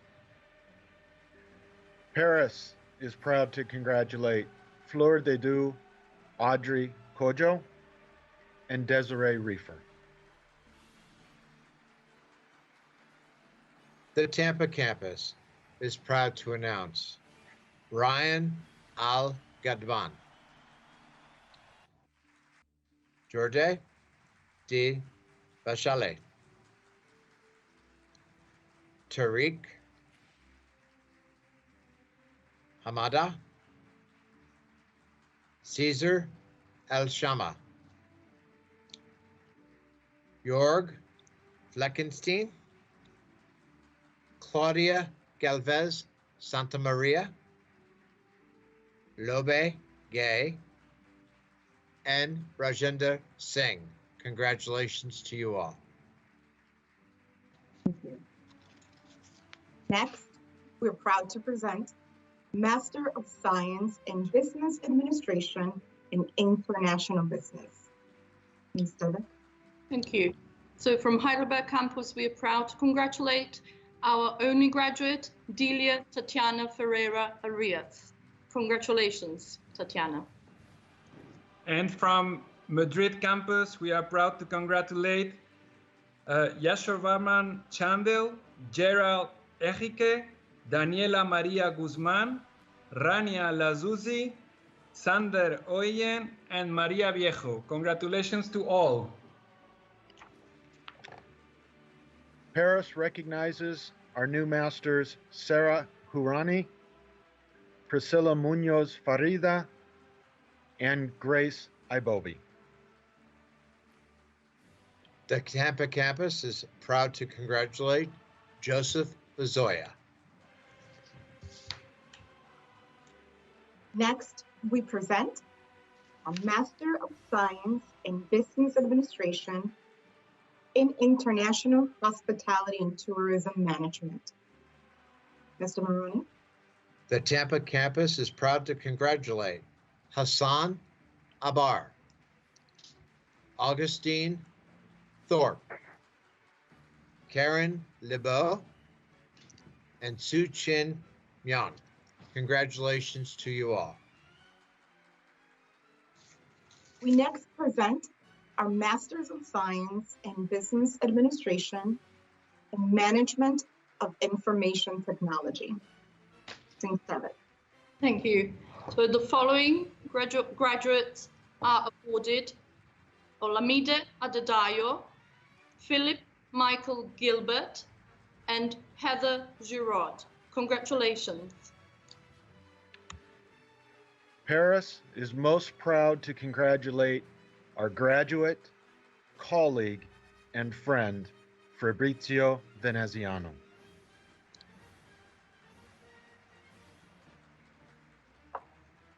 Paris is proud to congratulate Fleur Dedu, Audrey Kojo, and Desiree Reefer. The Tampa campus is proud to announce Ryan Al-Gadban, Jorge D. Bachelet, Tariq Hamada, Caesar El-Shama, Jorg Fleckenstein, Claudia Galvez Santamaria, Lobe Gay, and Rajendra Singh. Congratulations to you all. Thank you. Next, we're proud to present Master of Science in Business Administration in International Business. Dean Stovek. Thank you. So from Heidelberg campus, we are proud to congratulate our only graduate, Delia Tatiana Ferreira Arias. Congratulations, Tatiana. And from Madrid campus, we are proud to congratulate Yashovarman Chandel, Gerald Ejike, Daniela Maria Guzman, Rania Lazuzi, Sander Oyen, and Maria Viejo. Congratulations to all. Paris recognizes our new masters, Sarah Hurani, Priscilla Munoz Farida, and Grace Ibobi. The Tampa campus is proud to congratulate Joseph Bezoya. Next, we present a Master of Science in Business Administration in International Hospitality and Tourism Management. Mr. Maroney? The Tampa campus is proud to congratulate Hassan Abar, Augustine Thorpe, Karen Lebeau, and Su Chin Myung. Congratulations to you all. We next present our Masters of Science in Business Administration and Management of Information Technology. St. Seven. Thank you. So the following graduates are awarded: Olamide Adedayo, Philip Michael Gilbert, and Heather Giraud. Congratulations. Paris is most proud to congratulate our graduate, colleague, and friend, Fabrizio Veneziano.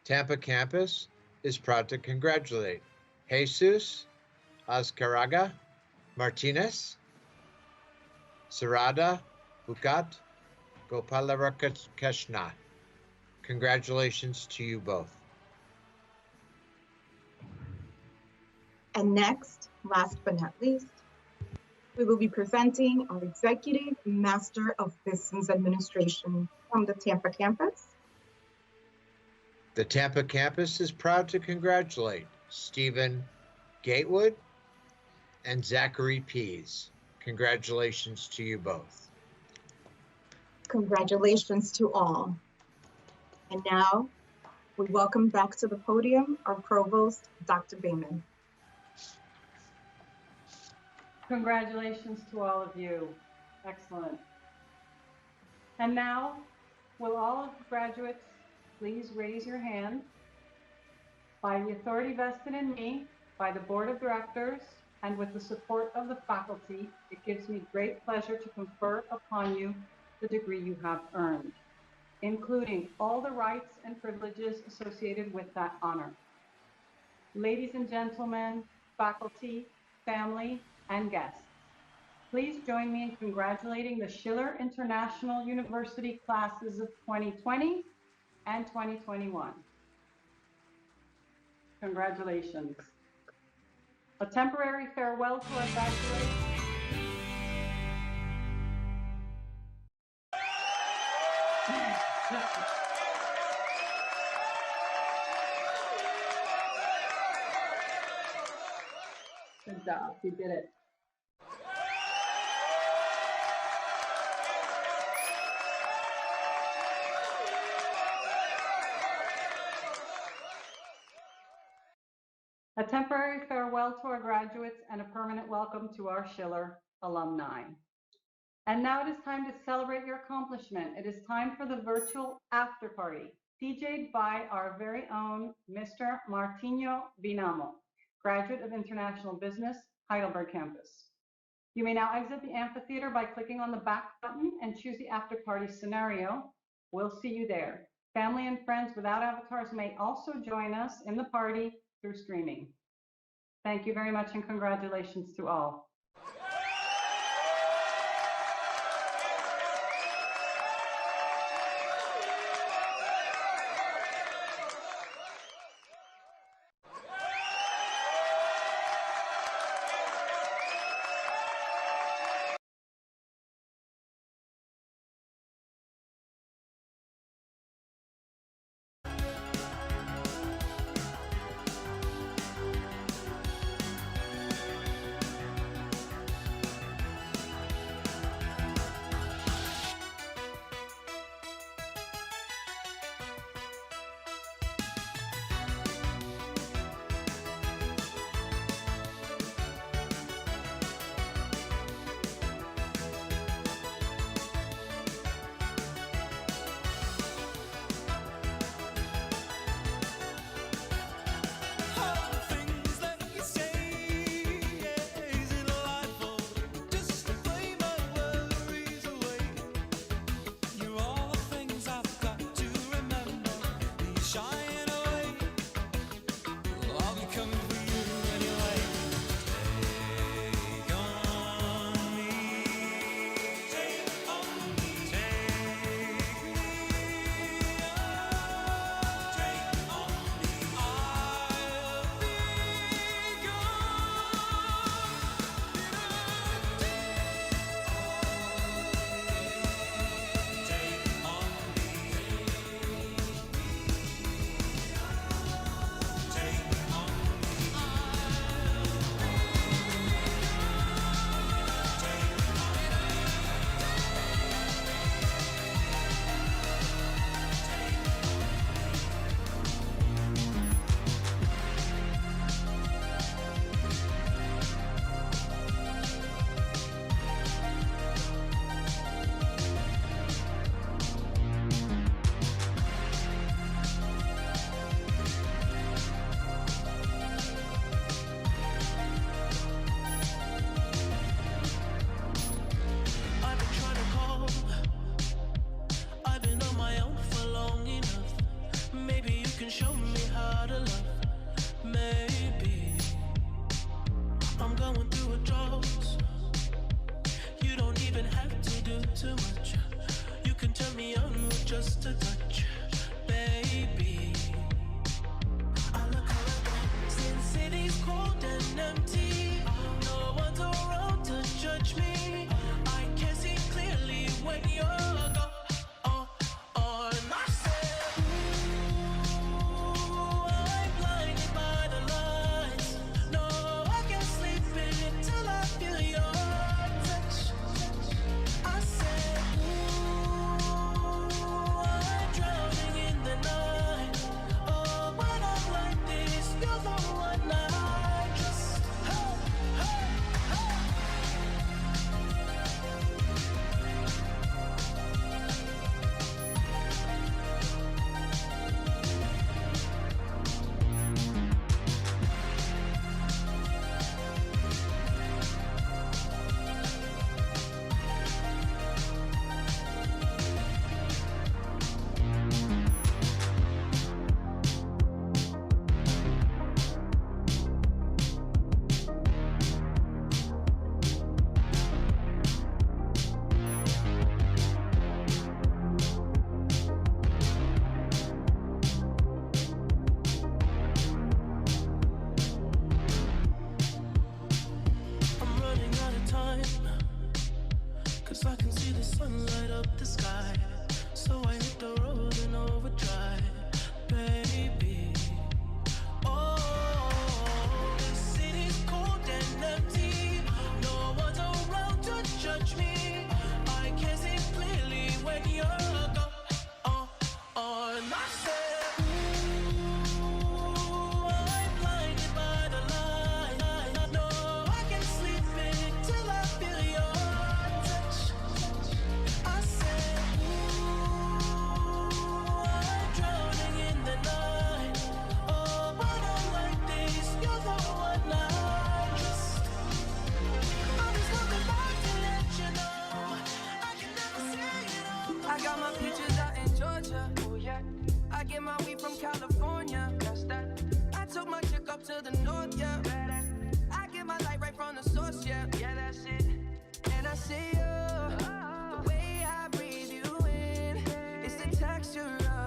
Tampa campus is proud to congratulate Jesus Azcaraga Martinez, Sarada Bukat Gopalarakashna. Congratulations to you both. And next, last but not least, we will be presenting our Executive Master of Business Administration from the Tampa campus. The Tampa campus is proud to congratulate Stephen Gatewood and Zachary Pease. Congratulations to you both. Congratulations to all. And now, we welcome back to the podium our Provost, Dr. Bayman. Congratulations to all of you. Excellent. And now, will all of the graduates please raise your hand? By the authority vested in me, by the Board of Directors, and with the support of the faculty, it gives me great pleasure to confer upon you the degree you have earned, including all the rights and privileges associated with that honor. Ladies and gentlemen, faculty, family, and guests, please join me in congratulating the Schiller International University classes of 2020 and 2021. Congratulations. A temporary farewell to our graduates. Good job, you did it. A temporary farewell to our graduates and a permanent welcome to our Schiller alumni. And now it is time to celebrate your accomplishment. It is time for the virtual after party, DJ'd by our very own Mr. Martino Binamo, graduate of International Business, Heidelberg campus. You may now exit the amphitheater by clicking on the back button and choose the after party scenario. We'll see you there. Family and friends without avatars may also join us in the party through streaming. Thank you very much and congratulations to all.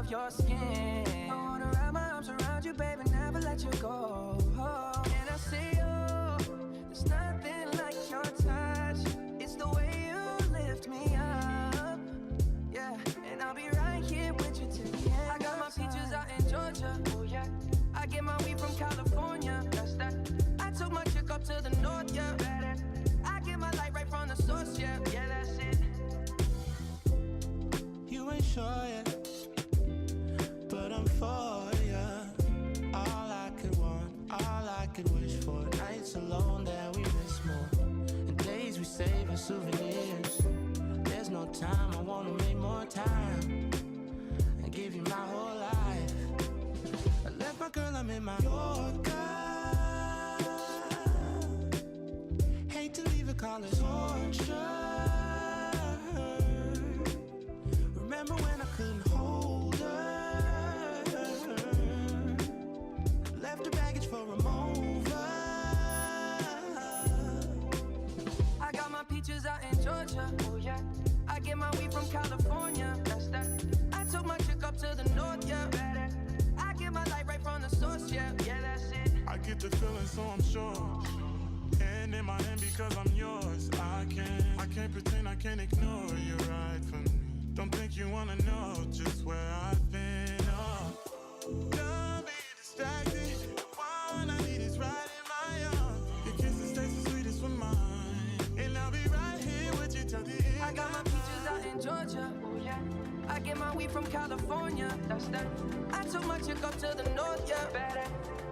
of your skin. I wanna wrap my arms around you, baby, never let you go. And I say, oh, there's nothing like your touch. It's the way you lift me up. Yeah, and I'll be right here with you till the end. I got my peaches out in Georgia. Oh yeah. I get my weed from California. That's that. I took my chick up to the north, yeah. I get my light right from the source, yeah. Yeah, that's it. You ain't sure yet, but I'm for ya. All I could want, all I could wish for. Nights alone that we miss more, and days we save as souvenirs. There's no time, I wanna make more time and give you my whole life. I left my girl, I'm in my Yorker. Hate to leave it, call it torture. Remember when I couldn't hold her? Left her baggage for a mover. I got my peaches out in Georgia. Oh yeah. I get my weed from California. That's that. I took my chick up to the north, yeah. I get my light right from the source, yeah. Yeah, that's it. I get the feeling, so I'm sure. Hand in my hand because I'm yours. I can't pretend, I can't ignore you right from me. Don't think you wanna know just where I've been. Oh, don't be distracted. The one I need is right in my arms. Your kisses taste the sweetest with mine, and I'll be right here with you till the end. I got my peaches out in Georgia. Oh yeah. I get my weed from California. That's that. I took my chick up to the north, yeah.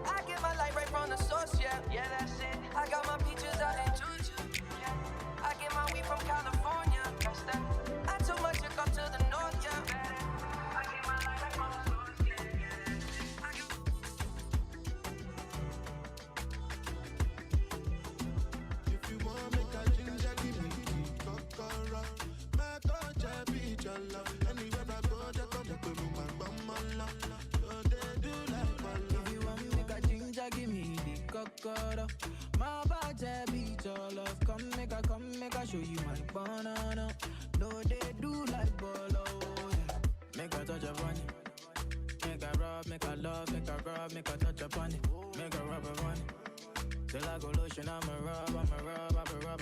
I get my light right from the source, yeah. Yeah, that's it. I got my peaches out in Georgia. Yeah. I get my weed from California. That's that. I took my chick up to the north, yeah. I get my light right from the source, yeah. I get... If you want make a ginger, give me the kokoro. My touch, I beat your love. Anywhere I go, just come to me, my bum, so they do like my love. If you want make a ginger, give me the kokoro. My body beat your love. Come make I show you my banana. No, they do like bolo. Yeah. Make a touch upon it. Make a rub, make a love, make a rub, make a touch upon it. Make a rub upon it. Till I go lotion, I'm a rub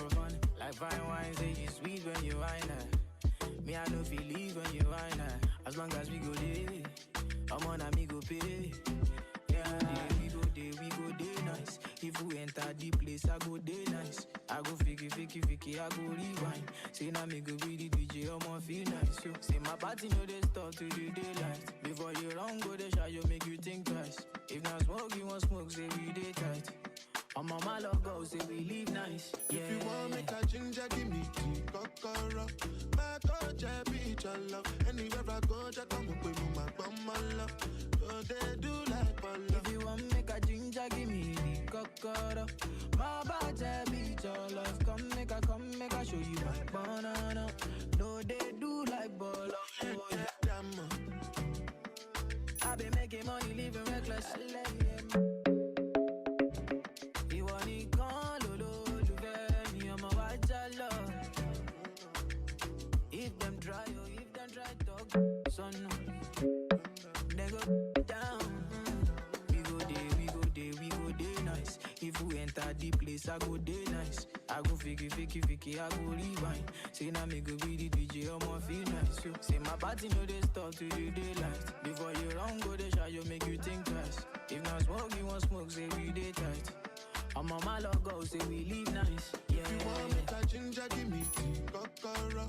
upon it. Like fine wine, say you sweet when you wine her. Me, I no feel leave when you wine her. As long as we go there, I'm on a me go pay. Yeah, we go day nice. If we enter the place, I go day nice. I go fiki, I go rewind. Say now me go be the DJ, I'ma feel nice. So, say my party no they start to the daylight. Before you run, go they shot, you make you think twice. If not smoke, you want smoke, say we day tight. I'm on my logo, say we live nice. Yeah. If you want make a ginger, give me the kokoro. My touch, I beat your love. Anywhere I go, just come up with my bum, love. So they do like my love. If you want make a ginger, give me the kokoro. My body beat your love. Come make I show you my banana. No, they do like bolo. I been making money, living reckless. You want it gone, lolo, you me, I'm a white love. If them dry, talk, son, they go down. We go day nice. If we enter the place, I go day nice. I go fiki, I go rewind. Say now me go be the DJ, I'ma feel nice. So, say my party no they stop to the daylight. Before you run, go they shot, you make you think twice. If not smoke, you want smoke, say we day tight. I'm on my logo, say we live nice. Yeah. If you want make a ginger, give me the kokoro.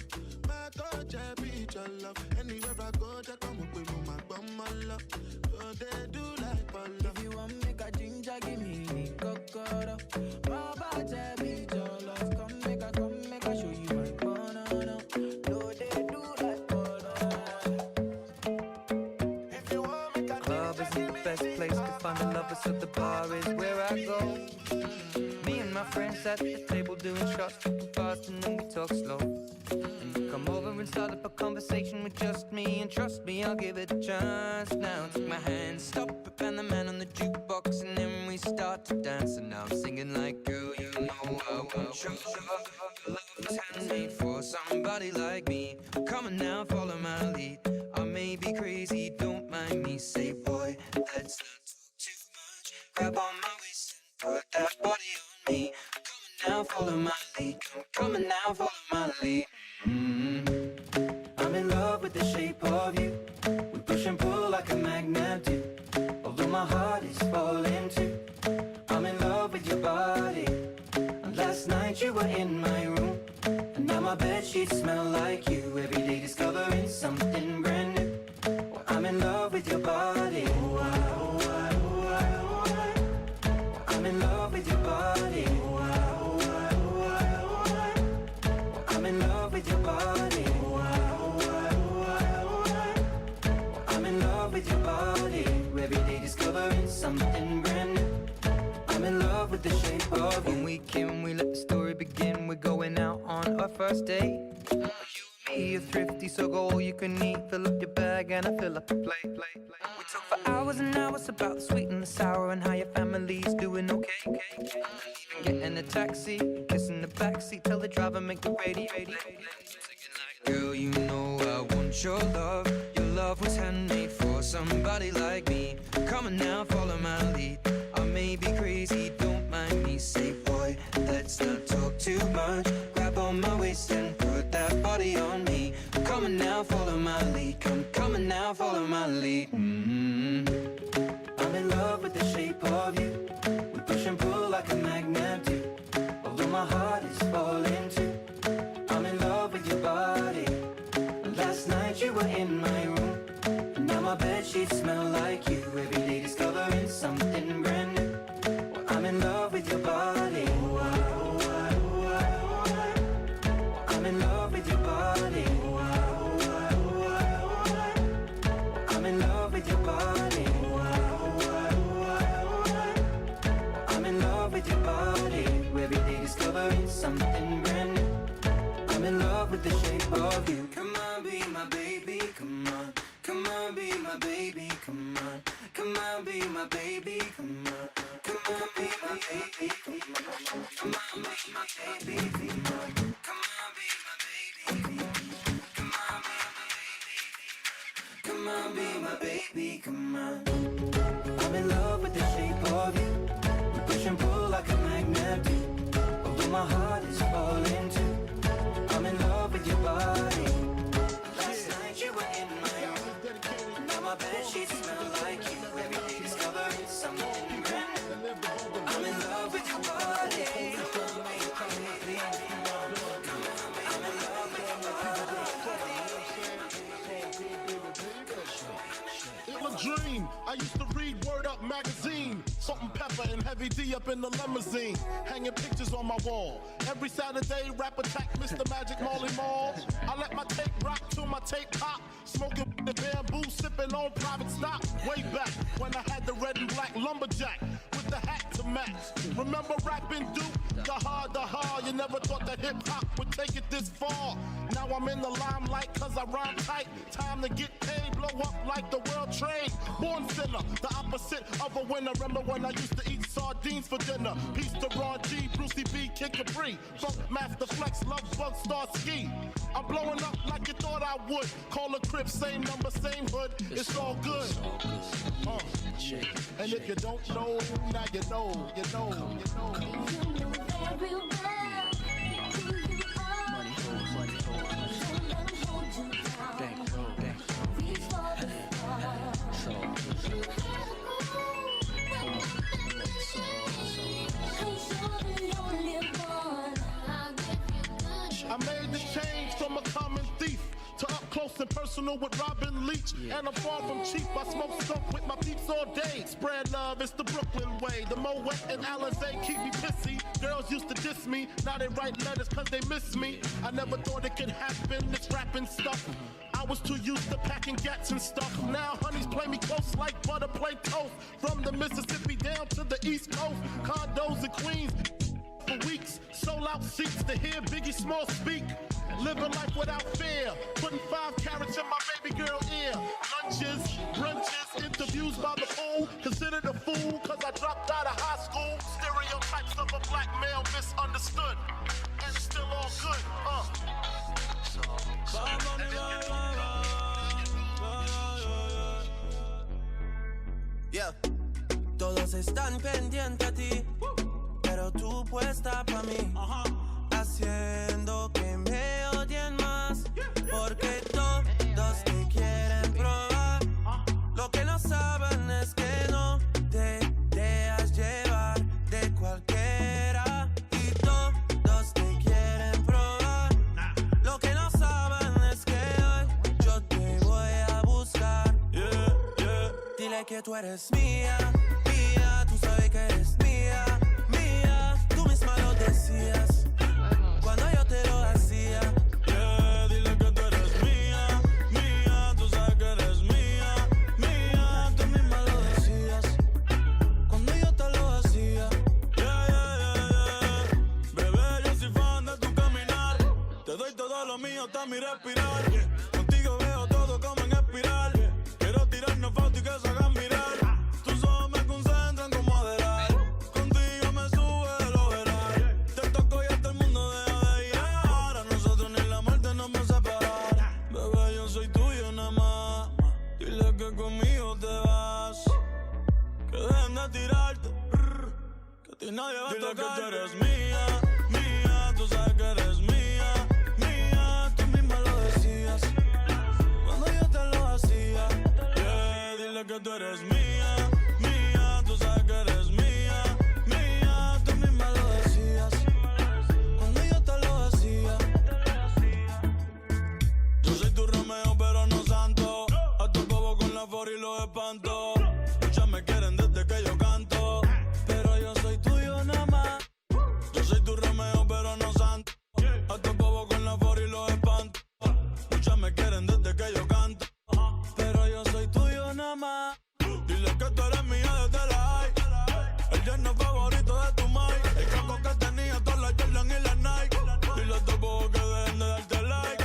My touch, I beat your love. Anywhere I go, just come up with my bum, love. So they do like my love. If you want make a ginger, give me the kokoro. My body beat your love. Come make I show you my banana. No, they do like bolo. If you want make a Club ginger, is the best place to find the lovers, so the bar is where I go. Me and my friends at the table doing shots, tripping fast, and then we talk slow. And you come over and start up a conversation with just me, and trust me, I'll give it a chance. Now take my hand, stop it, and the man on the jukebox, and then we start to dance. And now I'm singing like, girl, you know I want your love. Love is handmade for somebody like me. Come on now, follow my lead. I may be crazy, don't were in my room, and now my bedsheets smell like you. Every day discovering something brand new. Well, I'm in love with your body. Oh, I, oh, I, oh, I, oh, I. Well, I'm in love with your body. Oh, I, oh, I, oh, I, oh, I. Well, I'm in love with your body. Oh, I, oh, I, oh, I, oh, I. Well, I'm in love with your body. Every day discovering something brand new. I'm in love with the shape of you. When we can, we let the story begin. We're going out on our first date. You and me are thrifty, so go all you can eat. Fill up your bag and I fill up the plate. We talk for hours and hours about the sweet and the sour and how your family's doing okay. Even getting a taxi, kissing the backseat, tell the driver make the radio play. Girl, you know I want your love. Your love was handmade for somebody like me. Come on now, follow my lead. I may be crazy, don't mind me. Say, boy, let's not talk too much. Grab on my waist and put that body on me. Come on now, follow my lead. Come on now, follow my lead. I'm in love with the shape of you. We push and pull like a magnet do. Although my heart is falling too. I'm in love with your body. Last night you were in my room, and now my bedsheets smell like you. Every day discovering something brand new. Well, I'm in love with your body. Oh, I, oh, I, oh, I, oh, I. Well, I'm in love with your body. Oh, I, oh, I, oh, I, oh, I. Well, I'm in love with your body. Oh, I, oh, I, oh, I, oh, I. Well, I'm in love with your body. Every day discovering something brand new. I'm in love with the shape of you. Come on, be my baby, come on. Come on, be my baby, come on. Come on, be my baby, come on. Come on, be my baby, come on. Come on, be my baby, come on. Come on, be my baby, come on. Come on, be my baby, come on. I'm in love with the shape of you. We push and pull like a magnet do. Although my heart is falling too. I'm in love with your body. Last night you were in my room. Now my bedsheets smell like you. Every day discovering something brand new. I'm in love with your body. I'm in love with your body. It was a dream. I used to read Word Up magazine. Salt and Pepper and Heavy D up in the limousine. Hanging pictures on my wall. Every Saturday, rap attack Mr. Magic Marley Marl. I let my tape rock till my tape pop. Smoking the bamboo, sipping on private stock. Way back when I had the red and black lumberjack with the hat to match. Remember rapping Duke? The hard, you never thought that hip hop would take it this far. Now I'm in the limelight cause I rhyme tight. Time to get paid, blow up like the world trade. Born sinner, the opposite of a winner. Remember when I used to eat sardines for dinner? Peace to Ron G, Brucey B, Kid Capri. Funk Master Flex, Love Bug, Star Ski. I'm blowing up like you thought I would. Call a crib, same number, same hood. It's all good. And if you don't know, now you know, you know, you know. Very well. I made this change from a common thief to up close and personal with Robin Leach. And I'm far from cheap. I smoke skunk with my peeps all day. Spread love, it's the Brooklyn way. The Moet and Alizé keep me pissy. Girls used to diss me, now they write letters cause they miss me. I never thought it could happen, this rapping stuff. I was too used to packing gats and stuff. Now honeys play me close like butter play toast. From the Mississippi down to the East Coast. Condos in Queens for weeks. Sold out seats to hear Biggie Small speak. Living life without fear. Putting 5 carats in my baby girl ear. Lunches, brunches, interviews by the fool. Considered a fool cause I dropped out of high school. Stereotypes of a black male misunderstood. And it's still all good, Yeah. Todos están pendientes a ti, pero tú puesta pa' mí, haciendo que me odien más, porque todos te quieren probar. Lo que no saben es que no te dejas llevar de cualquiera, y todos te que tú eres mía, mía, tú sabes que eres mía, mía, tú misma lo decías cuando yo te lo hacía. Yeah, dile que tú eres mía, mía, tú sabes que eres mía, mía, tú misma lo decías cuando yo te lo hacía. Yeah, yeah, yeah, yeah. Bebé, yo soy fan de tu caminar, te doy todo lo mío hasta mi respirar. Contigo veo todo como en espiral. Quiero tirarnos fotos y que se hagan mirar. Tus ojos me concentran como adelar. Contigo me sube el overall. Te toco y hasta el mundo deja de llegar. A nosotros ni la muerte nos va a separar. Bebé, yo soy tuyo nada más. Dile que conmigo te vas. Que dejen de tirarte. Que a ti nadie va a tocar. Dile que tú eres mía, mía. Tú sabes que eres mía, mía. Tú misma lo decías cuando yo te lo hacía. Yeah, dile que tú eres mía, mía. Tú sabes que eres mía, mía. Tú misma lo decías cuando yo te lo hacía. Yo soy tu Romeo pero no santo. A tu bobo con la for y los espanto. Muchas me quieren desde que yo canto, pero yo soy tuyo nada más. Yo soy tu Romeo pero no santo. A tu bobo con la for y los espanto. Muchas me quieren desde que yo canto, pero yo soy tuyo nada más. Dile que tú eres mía desde la high. El yerno favorito de tu mai. El campo que tenía todas las Jordan y las Nike. Dile a tu bobo que dejen de darte like.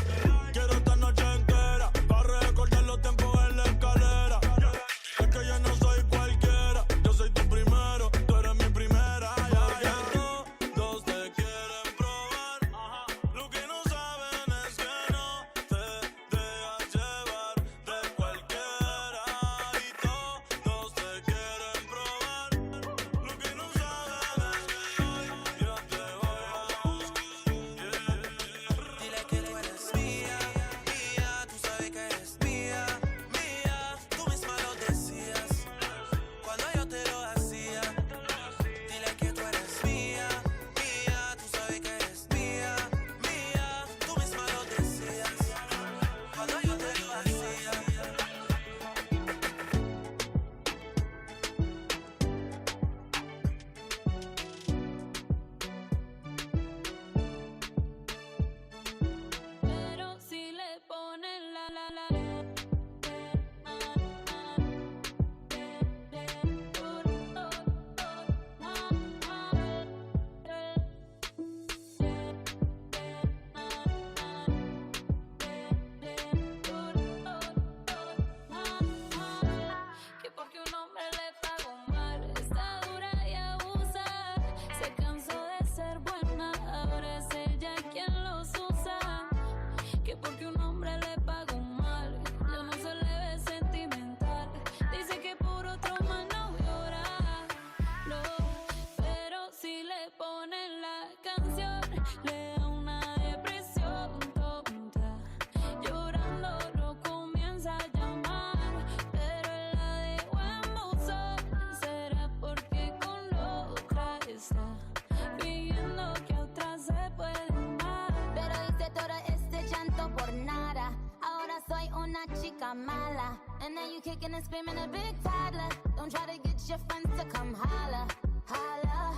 Quiero esta noche entera para recordar los tiempos en la escalera. Es que yo no soy cualquiera. Yo soy tu primero, tú eres mi primera. Todos te quieren probar. Lo que no saben es que no te dejas llevar de cualquiera. Y todos te quieren probar. Lo que no saben es que hoy yo te voy a buscar. Dile que tú eres mía, mía. Tú sabes que eres mía, mía. Tú misma lo decías cuando yo te lo hacía. Dile que tú eres mía, mía. Tú sabes que eres mía, mía. Tú misma lo decías cuando yo te lo hacía. Pero si le ponen la que porque un hombre le pagó mal, está dura y abusa. Se cansó de ser buena, ahora es ella quien los usa. Que porque un hombre le pagó mal, ya no se le ve sentimental. Dice que por otro mal no llora, no. Pero si le ponen la canción, le da una depresión tonta. Llorando lo comienza a llamar, pero él la dejó en buzón. Será porque con la otra está pidiendo que otra se puede amar. Pero hice todo este llanto por nada. Ahora soy una chica mala. And now you kicking and screaming a big toddler. Don't try to get your friends to come holla, holla.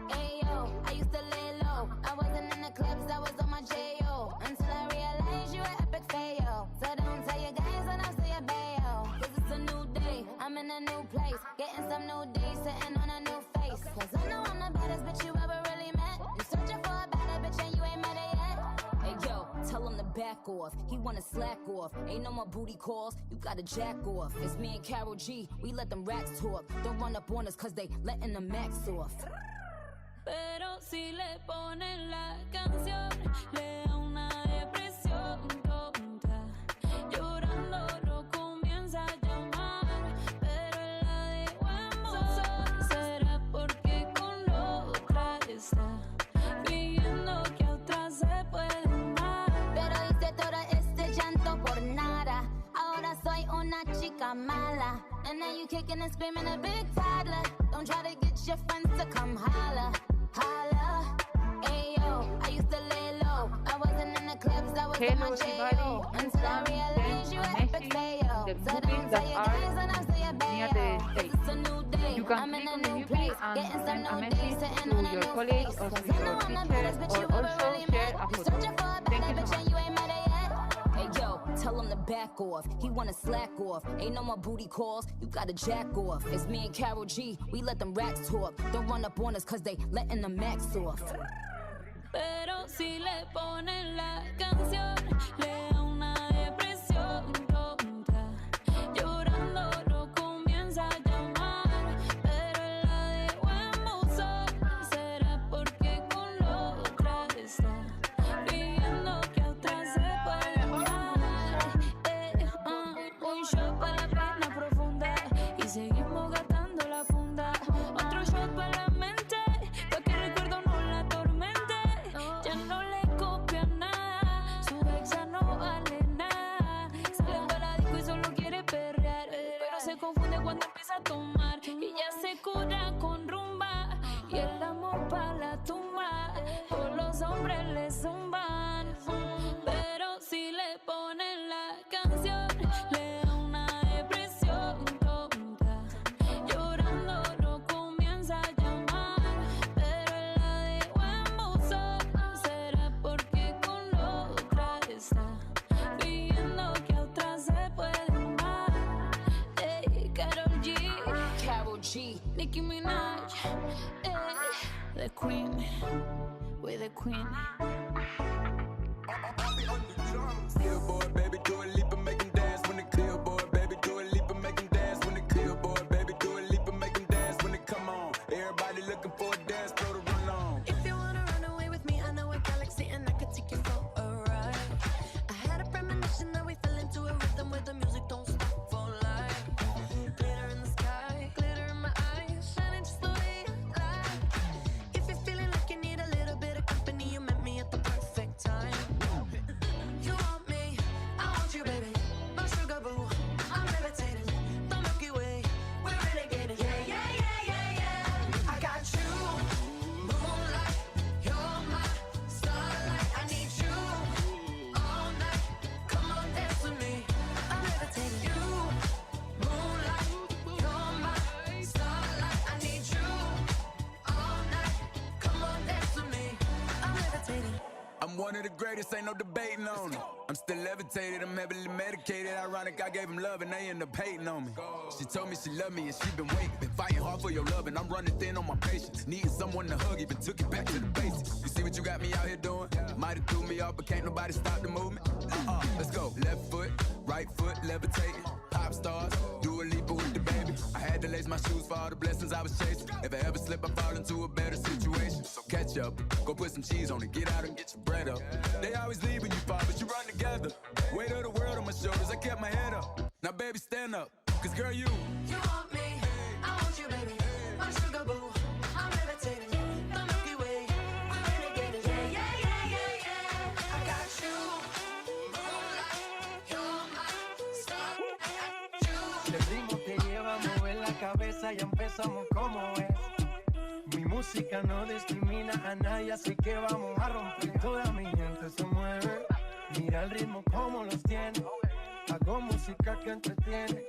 Ayo, I used to lay low. I wasn't in the clubs, I was on my J.O. Until I realized you were epic fail. So don't tell your guys and I'll say a bail. Cause it's a new day, I'm in a new place. Getting some new days, sitting on a new face. Cause I know I'm the baddest bitch you ever really met. You searching for a better bitch and you ain't met her yet. Hey yo, tell him to back off. He wanna slack off. Ain't no more booty calls, you gotta jack off. It's me and Carol G, we let them rats talk. Don't run up on us cause they letting the max off. Pero si le ponen la canción, le da una depresión tonta. Llorando lo comienza a llamar, pero él la dejó en buzón. Será porque con la otra está pidiendo que otra se puede amar. Pero hice todo este llanto por nada. Ahora soy una chica mala. And now you kicking and screaming a big toddler. Don't try to get your friends to come holla, holla. Ayo, I used to lay low. I wasn't in the clubs, I was on my J.O. Until I realized you were epic fail. So don't tell your guys and I'll say a bail. You can click on the new page and send a message to your colleagues or to your teacher, or also share a photo. Thank you so much. Hey yo, tell him to back off. He wanna slack off. Ain't no more booty calls. You gotta jack off. It's me and Carol G. We let them racks talk. Don't run up on us cause they letting the max off. Pero si le ponen la canción, le da una depresión tonta. Llorando no comienza a llamar, pero la dejo en buzón. Será porque con la otra está pidiendo que a otra se pueda amar. Un shot para la pena profunda y seguimos gastando la funda. Otro shot para la mente, pa' que el recuerdo no la atormente. Ya no le copia nada, su ex ya no vale nada. Sale para la disco y solo quiere perrear, pero se confunde cuando empieza a tomar. Y ya se cura con rumba y el amor pa' la tumba. Todos los hombres le zumban, pero si le ponen la canción, le da una depresión tonta. Llorando no comienza a llamar, pero la dejo en buzón. Será porque con la otra está pidiendo que a otra se puede amar. Ey, Karol G, Nicki Minaj, the queen, we're the queen. Billboard, baby, do a leap and make him dance when it clear board, baby, do a leap and make him dance when it clear board, baby, do a leap and make him dance when it come on. Everybody looking for a dance floor to run on. If you wanna run away with me, I know a galaxy and I could take you for a ride. I had a premonition that we fell into a rhythm where the music don't stop for life. Glitter in the sky, glitter in my eyes, shining just the way I like. If you're feeling like you need a little bit of company, you met me at the perfect time. You want me, I want you, baby. My sugar boo, I'm levitating. The Milky Way, we're renegading. Yeah, yeah, yeah, yeah, yeah. I got you, moonlight. You're my starlight. I need you all night. Come on, dance with me. I'm levitating. You, moonlight. You're my starlight. I need you all night. Come on, dance with me. I'm levitating. I'm one of the greatest, ain't no debating on it. I'm still levitated, I'm heavily medicated. Ironic, I gave him love and they end up hating on me. She told me she loved me and she been waiting. Been fighting hard for your love and I'm running thin on my patience. Needing someone to hug, even took it back to the basics. You see what you got me out here doing? Might have threw me off, but can't nobody stop the movement. Let's go. Left foot, right foot, levitating. Pop stars, do a leap with the baby. I had to lace my shoes for all the blessings I was chasing. If I ever slip, I fall into a better situation. So catch up, go put some cheese on it, get out and get your bread up. They always leave when you fall, but you run together. Weight of the world on my shoulders, I kept my head up. Now baby, stand up, cause girl, you want me, I want you, baby. My sugar boo, I'm levitating. The Milky Way, we're renegading. Yeah, yeah, yeah, yeah, yeah. I got you, moonlight. You're my star. El ritmo te lleva a mover la cabeza, ya empezamos como es. Mi música no discrimina a nadie, así que vamos a romper. Toda mi gente se mueve, mira el ritmo como los tiene. Hago música que entretiene.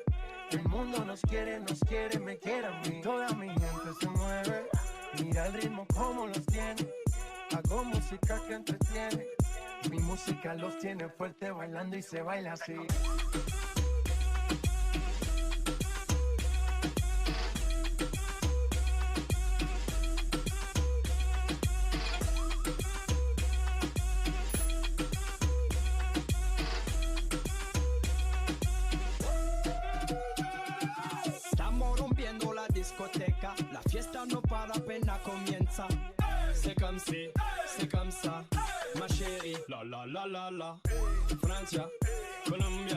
El mundo nos quiere, me quiere a mí. Toda mi gente se mueve, mira el ritmo como los tiene. Hago música que entretiene. Mi música los tiene fuerte bailando y se baila así. La fiesta no para, apenas comienza. C'est comme ça, ma chérie. La la la la la. Francia, Colombia,